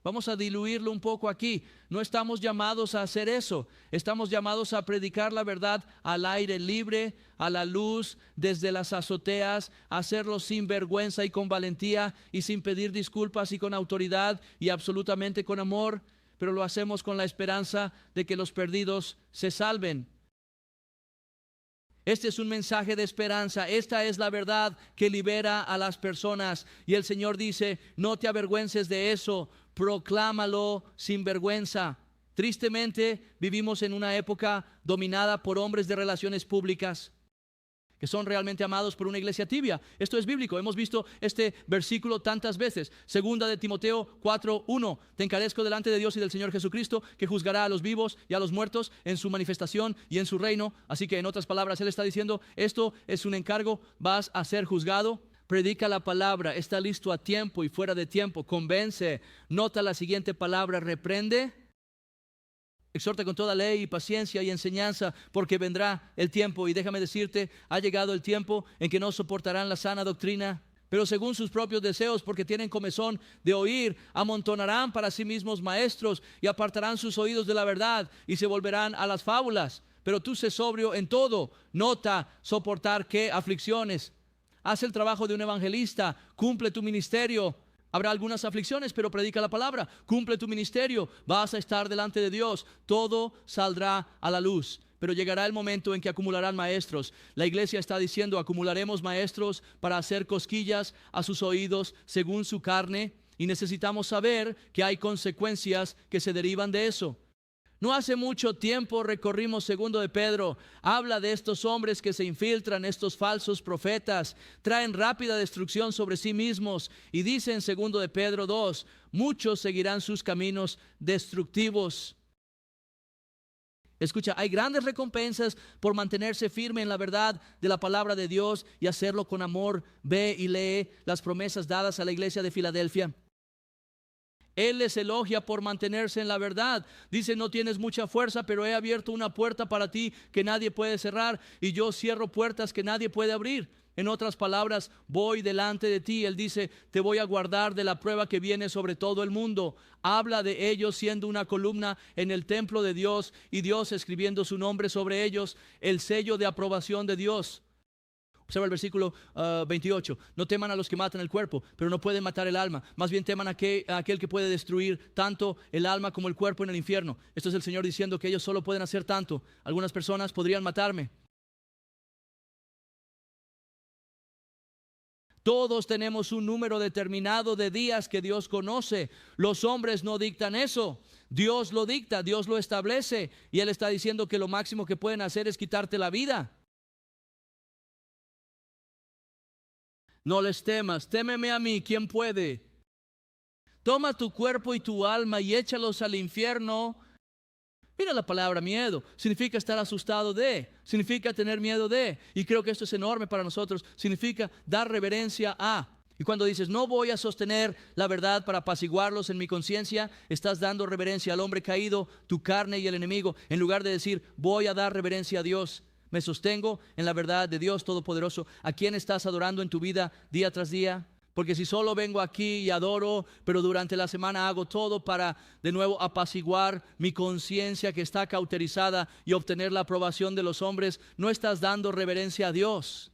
Vamos a diluirlo un poco aquí. No estamos llamados a hacer eso. Estamos llamados a predicar la verdad al aire libre, a la luz, desde las azoteas, a hacerlo sin vergüenza y con valentía y sin pedir disculpas y con autoridad y absolutamente con amor. Pero lo hacemos con la esperanza de que los perdidos se salven. Este es un mensaje de esperanza. Esta es la verdad que libera a las personas. Y el Señor dice, no te avergüences de eso. Proclámalo sin vergüenza. Tristemente vivimos en una época dominada por hombres de relaciones públicas que son realmente amados por una iglesia tibia. Esto es bíblico. Hemos visto este versículo tantas veces. Segunda de Timoteo 4:1. Te encarezco delante de Dios y del Señor Jesucristo, que juzgará a los vivos y a los muertos en su manifestación y en su reino. Así que en otras palabras, Él está diciendo, esto es un encargo, vas a ser juzgado. Predica la palabra, está listo a tiempo y fuera de tiempo, convence. Nota la siguiente palabra, reprende. Exhorta con toda ley y paciencia y enseñanza, porque vendrá el tiempo, y déjame decirte, ha llegado el tiempo en que no soportarán la sana doctrina, pero según sus propios deseos, porque tienen comezón de oír, amontonarán para sí mismos maestros y apartarán sus oídos de la verdad y se volverán a las fábulas. Pero tú sé sobrio en todo. Nota, soportar qué aflicciones. Haz el trabajo de un evangelista, cumple tu ministerio. Habrá algunas aflicciones, pero predica la palabra. Cumple tu ministerio, vas a estar delante de Dios. Todo saldrá a la luz. Pero llegará el momento en que acumularán maestros. La iglesia está diciendo, acumularemos maestros para hacer cosquillas a sus oídos según su carne. Y necesitamos saber que hay consecuencias que se derivan de eso. No hace mucho tiempo recorrimos segundo de Pedro. Habla de estos hombres que se infiltran, estos falsos profetas, traen rápida destrucción sobre sí mismos. Y dice en segundo de Pedro 2, muchos seguirán sus caminos destructivos. Escucha, hay grandes recompensas por mantenerse firme en la verdad de la palabra de Dios y hacerlo con amor. Ve y lee las promesas dadas a la iglesia de Filadelfia. Él les elogia por mantenerse en la verdad. Dice, no tienes mucha fuerza, pero he abierto una puerta para ti que nadie puede cerrar, y yo cierro puertas que nadie puede abrir. En otras palabras, voy delante de ti. Él dice, te voy a guardar de la prueba que viene sobre todo el mundo. Habla de ellos siendo una columna en el templo de Dios y Dios escribiendo su nombre sobre ellos, el sello de aprobación de Dios. Observa el versículo 28. No teman a los que matan el cuerpo, pero no pueden matar el alma. Más bien teman a aquel que puede destruir tanto el alma como el cuerpo en el infierno. Esto es el Señor diciendo que ellos solo pueden hacer tanto. Algunas personas podrían matarme. Todos tenemos un número determinado de días que Dios conoce. Los hombres no dictan eso. Dios lo dicta, Dios lo establece. Y Él está diciendo que lo máximo que pueden hacer es quitarte la vida. No les temas, témeme a mí, ¿quién puede? Toma tu cuerpo y tu alma y échalos al infierno. Mira la palabra miedo, significa estar asustado de, significa tener miedo de, y creo que esto es enorme para nosotros, significa dar reverencia a. Y cuando dices, no voy a sostener la verdad para apaciguarlos en mi conciencia, estás dando reverencia al hombre caído, tu carne y el enemigo, en lugar de decir, voy a dar reverencia a Dios. Me sostengo en la verdad de Dios Todopoderoso. ¿A quién estás adorando en tu vida día tras día? Porque si solo vengo aquí y adoro, pero durante la semana hago todo para de nuevo apaciguar mi conciencia que está cauterizada y obtener la aprobación de los hombres, no estás dando reverencia a Dios.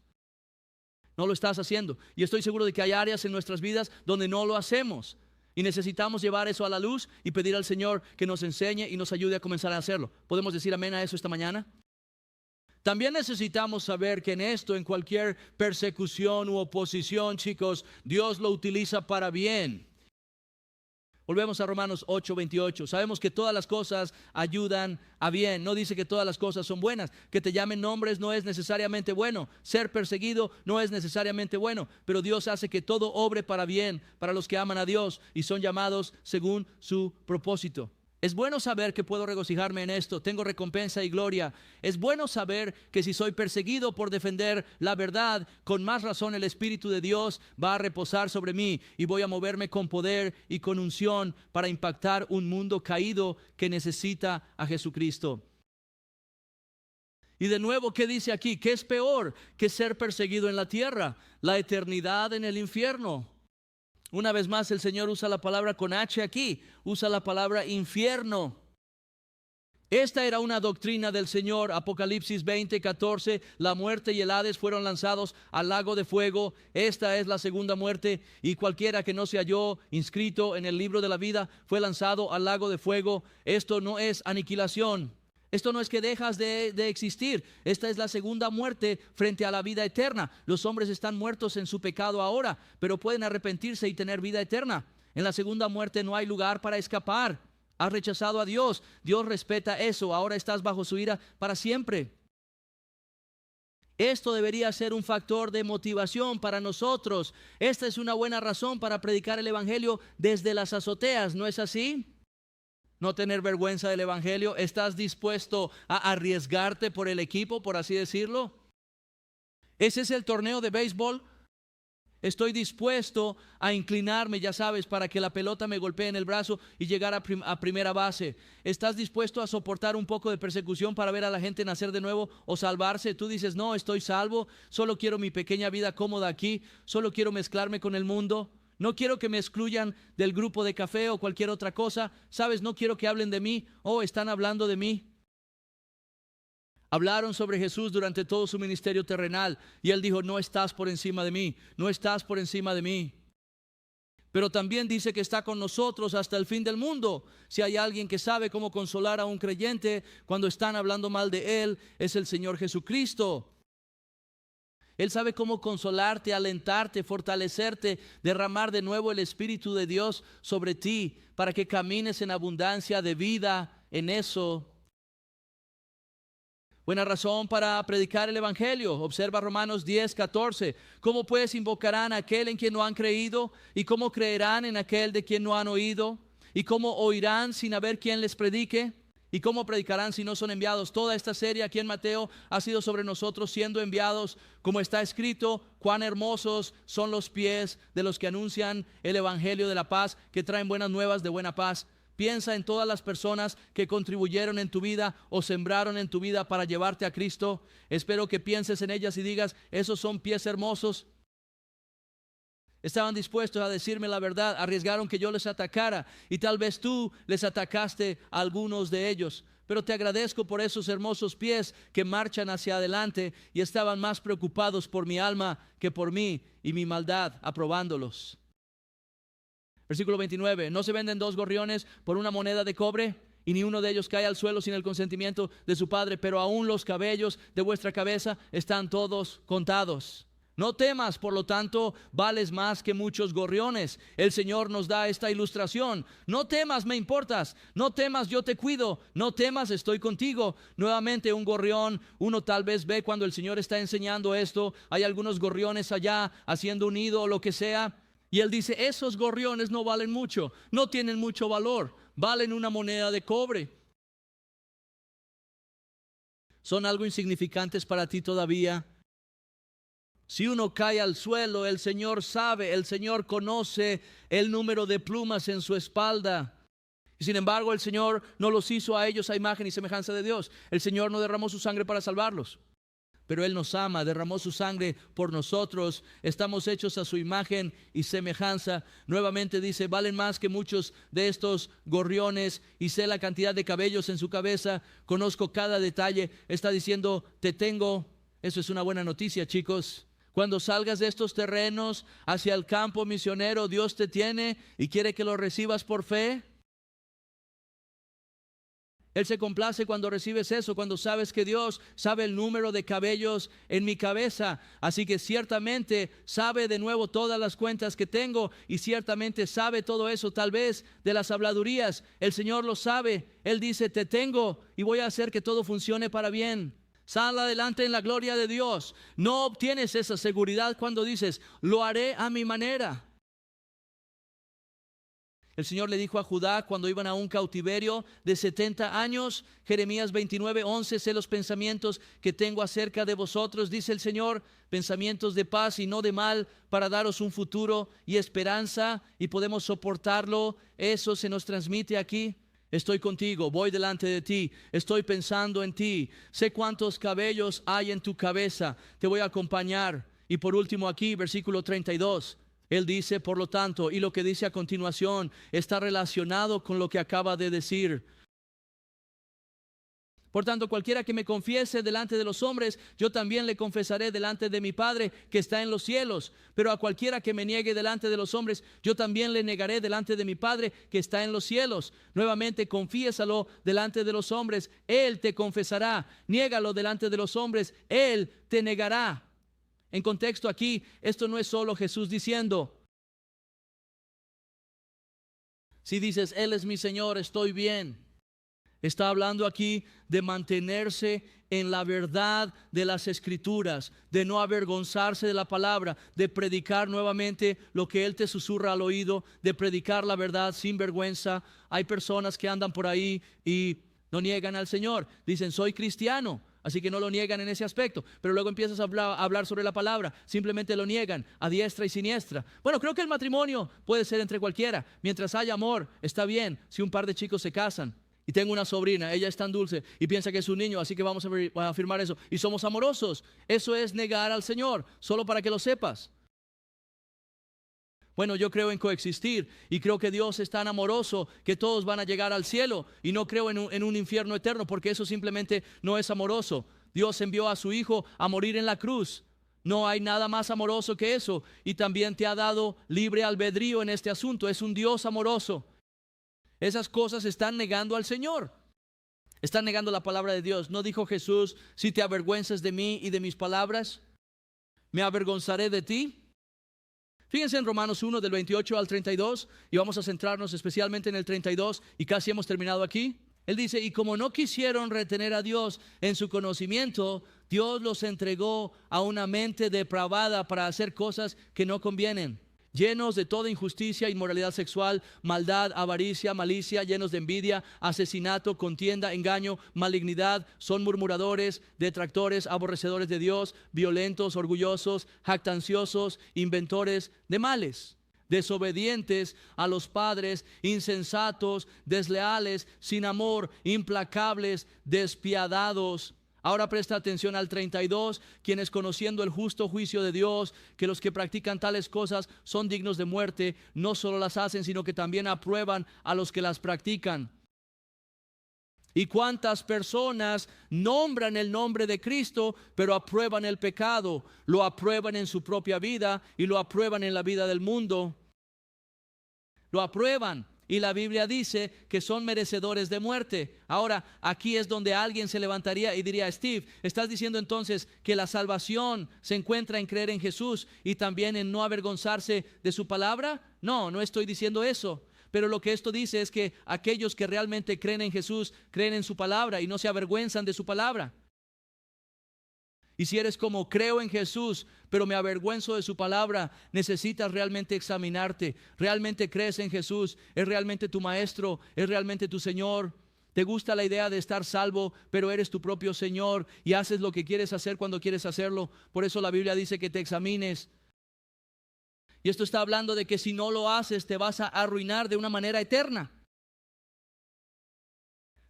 No lo estás haciendo. Y estoy seguro de que hay áreas en nuestras vidas donde no lo hacemos. Y necesitamos llevar eso a la luz y pedir al Señor que nos enseñe y nos ayude a comenzar a hacerlo. ¿Podemos decir amén a eso esta mañana? También necesitamos saber que en esto, en cualquier persecución u oposición, chicos, Dios lo utiliza para bien. Volvemos a Romanos 8:28. Sabemos que todas las cosas ayudan a bien. No dice que todas las cosas son buenas. Que te llamen nombres no es necesariamente bueno. Ser perseguido no es necesariamente bueno. Pero Dios hace que todo obre para bien para los que aman a Dios y son llamados según su propósito. Es bueno saber que puedo regocijarme en esto, tengo recompensa y gloria. Es bueno saber que si soy perseguido por defender la verdad, con más razón el Espíritu de Dios va a reposar sobre mí y voy a moverme con poder y con unción para impactar un mundo caído que necesita a Jesucristo. Y de nuevo, ¿qué dice aquí? ¿Qué es peor que ser perseguido en la tierra? La eternidad en el infierno. Una vez más el Señor usa la palabra con H aquí, usa la palabra infierno. Esta era una doctrina del Señor. Apocalipsis 20:14, la muerte y el Hades fueron lanzados al lago de fuego. Esta es la segunda muerte, y cualquiera que no se halló inscrito en el libro de la vida fue lanzado al lago de fuego. Esto no es aniquilación. Esto no es que dejas de existir. Esta es la segunda muerte frente a la vida eterna. Los hombres están muertos en su pecado ahora, pero pueden arrepentirse y tener vida eterna. En la segunda muerte no hay lugar para escapar. Has rechazado a Dios. Dios respeta eso. Ahora estás bajo su ira para siempre. Esto debería ser un factor de motivación para nosotros. Esta es una buena razón para predicar el evangelio desde las azoteas, ¿no es así? No tener vergüenza del evangelio. ¿Estás dispuesto a arriesgarte por el equipo, por así decirlo? Ese es el torneo de béisbol. Estoy dispuesto a inclinarme, ya sabes, para que la pelota me golpee en el brazo y llegar a primera base. ¿Estás dispuesto a soportar un poco de persecución para ver a la gente nacer de nuevo o salvarse? Tú dices, no, estoy salvo, solo quiero mi pequeña vida cómoda aquí, solo quiero mezclarme con el mundo. No quiero que me excluyan del grupo de café o cualquier otra cosa. ¿Sabes? No quiero que hablen de mí. Oh, están hablando de mí. Hablaron sobre Jesús durante todo su ministerio terrenal y Él dijo, no estás por encima de mí. No estás por encima de mí. Pero también dice que está con nosotros hasta el fin del mundo. Si hay alguien que sabe cómo consolar a un creyente cuando están hablando mal de Él, es el Señor Jesucristo. Él sabe cómo consolarte, alentarte, fortalecerte, derramar de nuevo el Espíritu de Dios sobre ti para que camines en abundancia de vida en eso. Buena razón para predicar el evangelio. Observa Romanos 10:14. ¿Cómo pues invocarán a aquel en quien no han creído? ¿Y cómo creerán en aquel de quien no han oído? ¿Y cómo oirán sin haber quien les predique? ¿Y cómo predicarán si no son enviados? Toda esta serie aquí en Mateo ha sido sobre nosotros siendo enviados, como está escrito, cuán hermosos son los pies de los que anuncian el evangelio de la paz, que traen buenas nuevas de buena paz. Piensa en todas las personas que contribuyeron en tu vida o sembraron en tu vida para llevarte a Cristo. Espero que pienses en ellas y digas, esos son pies hermosos. Estaban dispuestos a decirme la verdad, arriesgaron que yo les atacara y tal vez tú les atacaste a algunos de ellos. Pero te agradezco por esos hermosos pies que marchan hacia adelante y estaban más preocupados por mi alma que por mí y mi maldad, aprobándolos. Versículo 29, ¿no se venden 2 gorriones por una moneda de cobre? Y ni uno de ellos cae al suelo sin el consentimiento de su padre, pero aún los cabellos de vuestra cabeza están todos contados. No temas, por lo tanto, vales más que muchos gorriones. El Señor nos da esta ilustración. No temas, me importas. No temas, yo te cuido. No temas, estoy contigo. Nuevamente un gorrión, uno tal vez ve cuando el Señor está enseñando esto, hay algunos gorriones allá haciendo un nido o lo que sea, y Él dice, esos gorriones no valen mucho, no tienen mucho valor, valen una moneda de cobre. ¿Son algo insignificantes para ti todavía? Si uno cae al suelo, el Señor sabe, el Señor conoce el número de plumas en su espalda. Y sin embargo, el Señor no los hizo a ellos a imagen y semejanza de Dios. El Señor no derramó su sangre para salvarlos, pero Él nos ama, derramó su sangre por nosotros. Estamos hechos a su imagen y semejanza. Nuevamente dice, valen más que muchos de estos gorriones, y sé la cantidad de cabellos en su cabeza, conozco cada detalle. Está diciendo, te tengo. Eso es una buena noticia, chicos. Cuando salgas de estos terrenos hacia el campo misionero, Dios te tiene y quiere que lo recibas por fe. Él se complace cuando recibes eso, cuando sabes que Dios sabe el número de cabellos en mi cabeza. Así que ciertamente sabe de nuevo todas las cuentas que tengo, y ciertamente sabe todo eso, tal vez de las habladurías. El Señor lo sabe. Él dice, te tengo y voy a hacer que todo funcione para bien. Sal adelante en la gloria de Dios. No obtienes esa seguridad cuando dices, lo haré a mi manera. El Señor le dijo a Judá cuando iban a un cautiverio de 70 años, Jeremías 29:11, sé los pensamientos que tengo acerca de vosotros, dice el Señor, pensamientos de paz y no de mal, para daros un futuro y esperanza. Y podemos soportarlo. Eso se nos transmite aquí. Estoy contigo, voy delante de ti, estoy pensando en ti, sé cuántos cabellos hay en tu cabeza, te voy a acompañar. Y por último aquí, versículo 32, Él dice, por lo tanto, y lo que dice a continuación está relacionado con lo que acaba de decir. Por tanto, cualquiera que me confiese delante de los hombres, yo también le confesaré delante de mi Padre que está en los cielos. Pero a cualquiera que me niegue delante de los hombres, yo también le negaré delante de mi Padre que está en los cielos. Nuevamente, confiésalo delante de los hombres, Él te confesará. Niégalo delante de los hombres, Él te negará. En contexto aquí, esto no es solo Jesús diciendo, si dices, Él es mi Señor, estoy bien. Está hablando aquí de mantenerse en la verdad de las Escrituras, de no avergonzarse de la palabra, de predicar nuevamente lo que Él te susurra al oído, de predicar la verdad sin vergüenza. Hay personas que andan por ahí y no niegan al Señor. Dicen, soy cristiano, así que no lo niegan en ese aspecto. Pero luego empiezas a hablar sobre la palabra, simplemente lo niegan a diestra y siniestra. Bueno, creo que el matrimonio puede ser entre cualquiera. Mientras haya amor, está bien si un par de chicos se casan. Y tengo una sobrina, ella es tan dulce y piensa que es un niño, así que vamos a afirmar eso. Y somos amorosos. Eso es negar al Señor, solo para que lo sepas. Bueno, yo creo en coexistir y creo que Dios es tan amoroso que todos van a llegar al cielo, y no creo en un infierno eterno, porque eso simplemente no es amoroso. Dios envió a su Hijo a morir en la cruz. No hay nada más amoroso que eso, y también te ha dado libre albedrío en este asunto. Es un Dios amoroso. Esas cosas están negando al Señor. Están negando la palabra de Dios. ¿No dijo Jesús, si te avergüenzas de mí y de mis palabras, me avergonzaré de ti? Fíjense en Romanos 1 del 28 al 32, y vamos a centrarnos especialmente en el 32, y casi hemos terminado aquí. Él dice, y como no quisieron retener a Dios en su conocimiento, Dios los entregó a una mente depravada para hacer cosas que no convienen, llenos de toda injusticia, inmoralidad sexual, maldad, avaricia, malicia, llenos de envidia, asesinato, contienda, engaño, malignidad. Son murmuradores, detractores, aborrecedores de Dios, violentos, orgullosos, jactanciosos, inventores de males, desobedientes a los padres, insensatos, desleales, sin amor, implacables, despiadados. Ahora presta atención al 32, quienes conociendo el justo juicio de Dios, que los que practican tales cosas son dignos de muerte, no solo las hacen, sino que también aprueban a los que las practican. ¿Y cuántas personas nombran el nombre de Cristo, pero aprueban el pecado? Lo aprueban en su propia vida y lo aprueban en la vida del mundo. Lo aprueban. y la Biblia dice que son merecedores de muerte. Ahora, aquí es donde alguien se levantaría y diría: Steve, ¿estás diciendo entonces que la salvación se encuentra en creer en Jesús y también en no avergonzarse de su palabra? No, no estoy diciendo eso. Pero lo que esto dice es que aquellos que realmente creen en Jesús, creen en su palabra y no se avergüenzan de su palabra. Y si eres como: creo en Jesús, pero me avergüenzo de su palabra, necesitas realmente examinarte. ¿Realmente crees en Jesús? ¿Es realmente tu maestro? ¿Es realmente tu Señor? ¿Te gusta la idea de estar salvo, pero eres tu propio Señor y haces lo que quieres hacer cuando quieres hacerlo? Por eso la Biblia dice que te examines. Y esto está hablando de que si no lo haces, te vas a arruinar de una manera eterna.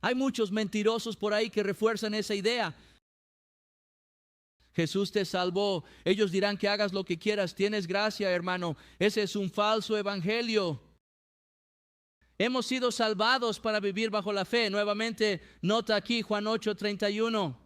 Hay muchos mentirosos por ahí que refuerzan esa idea. Jesús te salvó. Ellos dirán que hagas lo que quieras. Tienes gracia, hermano. Ese es un falso evangelio. Hemos sido salvados para vivir bajo la fe. Nuevamente, nota aquí Juan 8:31.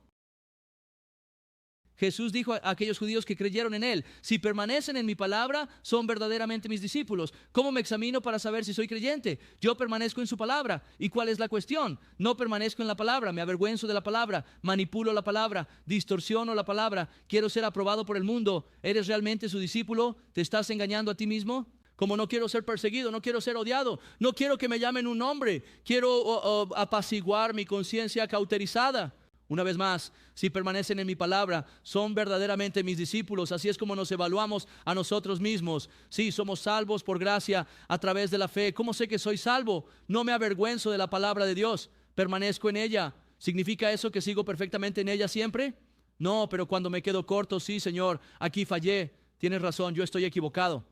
Jesús dijo a aquellos judíos que creyeron en Él: si permanecen en mi palabra, son verdaderamente mis discípulos. ¿Cómo me examino para saber si soy creyente? Yo permanezco en su palabra. ¿Y cuál es la cuestión? No permanezco en la palabra, me avergüenzo de la palabra, manipulo la palabra, distorsiono la palabra, quiero ser aprobado por el mundo. ¿Eres realmente su discípulo? ¿Te estás engañando a ti mismo? Como: no quiero ser perseguido, no quiero ser odiado, no quiero que me llamen un nombre, quiero apaciguar mi conciencia cauterizada. Una vez más, si permanecen en mi palabra, son verdaderamente mis discípulos. Así es como nos evaluamos a nosotros mismos. Sí, somos salvos por gracia a través de la fe. ¿Cómo sé que soy salvo? No me avergüenzo de la palabra de Dios, permanezco en ella. ¿Significa eso que sigo perfectamente en ella siempre? No, pero cuando me quedo corto: sí, Señor, aquí fallé, tienes razón, yo estoy equivocado.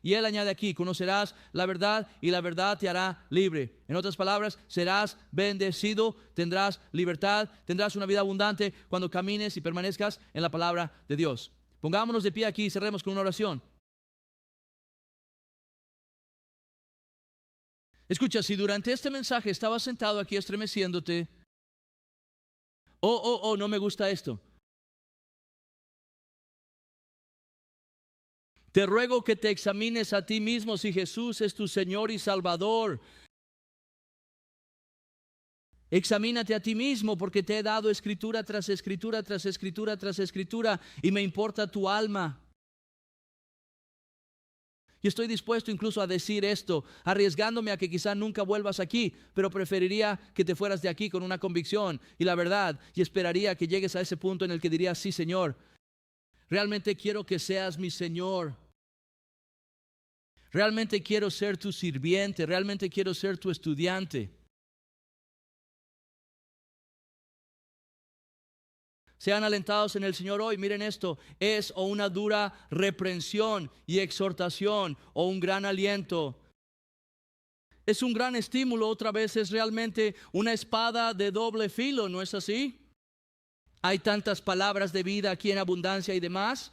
Y Él añade aquí: conocerás la verdad y la verdad te hará libre. En otras palabras, serás bendecido, tendrás libertad, tendrás una vida abundante cuando camines y permanezcas en la palabra de Dios. Pongámonos de pie aquí y cerremos con una oración. Escucha, si durante este mensaje estabas sentado aquí estremeciéndote: no me gusta esto. Te ruego que te examines a ti mismo si Jesús es tu Señor y Salvador. Examínate a ti mismo, porque te he dado escritura tras escritura, tras escritura, tras escritura, y me importa tu alma. Y estoy dispuesto incluso a decir esto, arriesgándome a que quizá nunca vuelvas aquí, pero preferiría que te fueras de aquí con una convicción y la verdad, y esperaría que llegues a ese punto en el que dirías: sí, Señor, realmente quiero que seas mi Señor. Realmente quiero ser tu sirviente, realmente quiero ser tu estudiante. Sean alentados en el Señor hoy. Miren esto: es o una dura reprensión y exhortación, o un gran aliento. Es un gran estímulo. Otra vez es realmente una espada de doble filo, ¿no es así? Hay tantas palabras de vida aquí en abundancia y demás.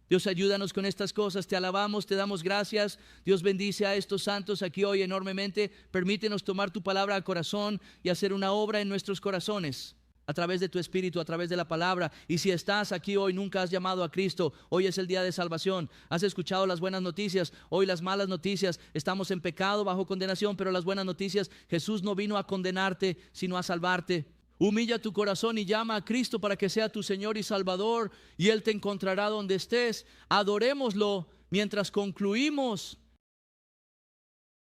Dios, ayúdanos con estas cosas. Te alabamos, te damos gracias. Dios, bendice a estos santos aquí hoy enormemente. Permítenos tomar tu palabra al corazón y hacer una obra en nuestros corazones a través de tu Espíritu, a través de la palabra. Y si estás aquí hoy, nunca has llamado a Cristo, hoy es el día de salvación. Has escuchado las buenas noticias, hoy las malas noticias. Estamos en pecado, bajo condenación, pero las buenas noticias: Jesús no vino a condenarte, sino a salvarte. Humilla tu corazón y llama a Cristo para que sea tu Señor y Salvador, y Él te encontrará donde estés. Adorémoslo mientras concluimos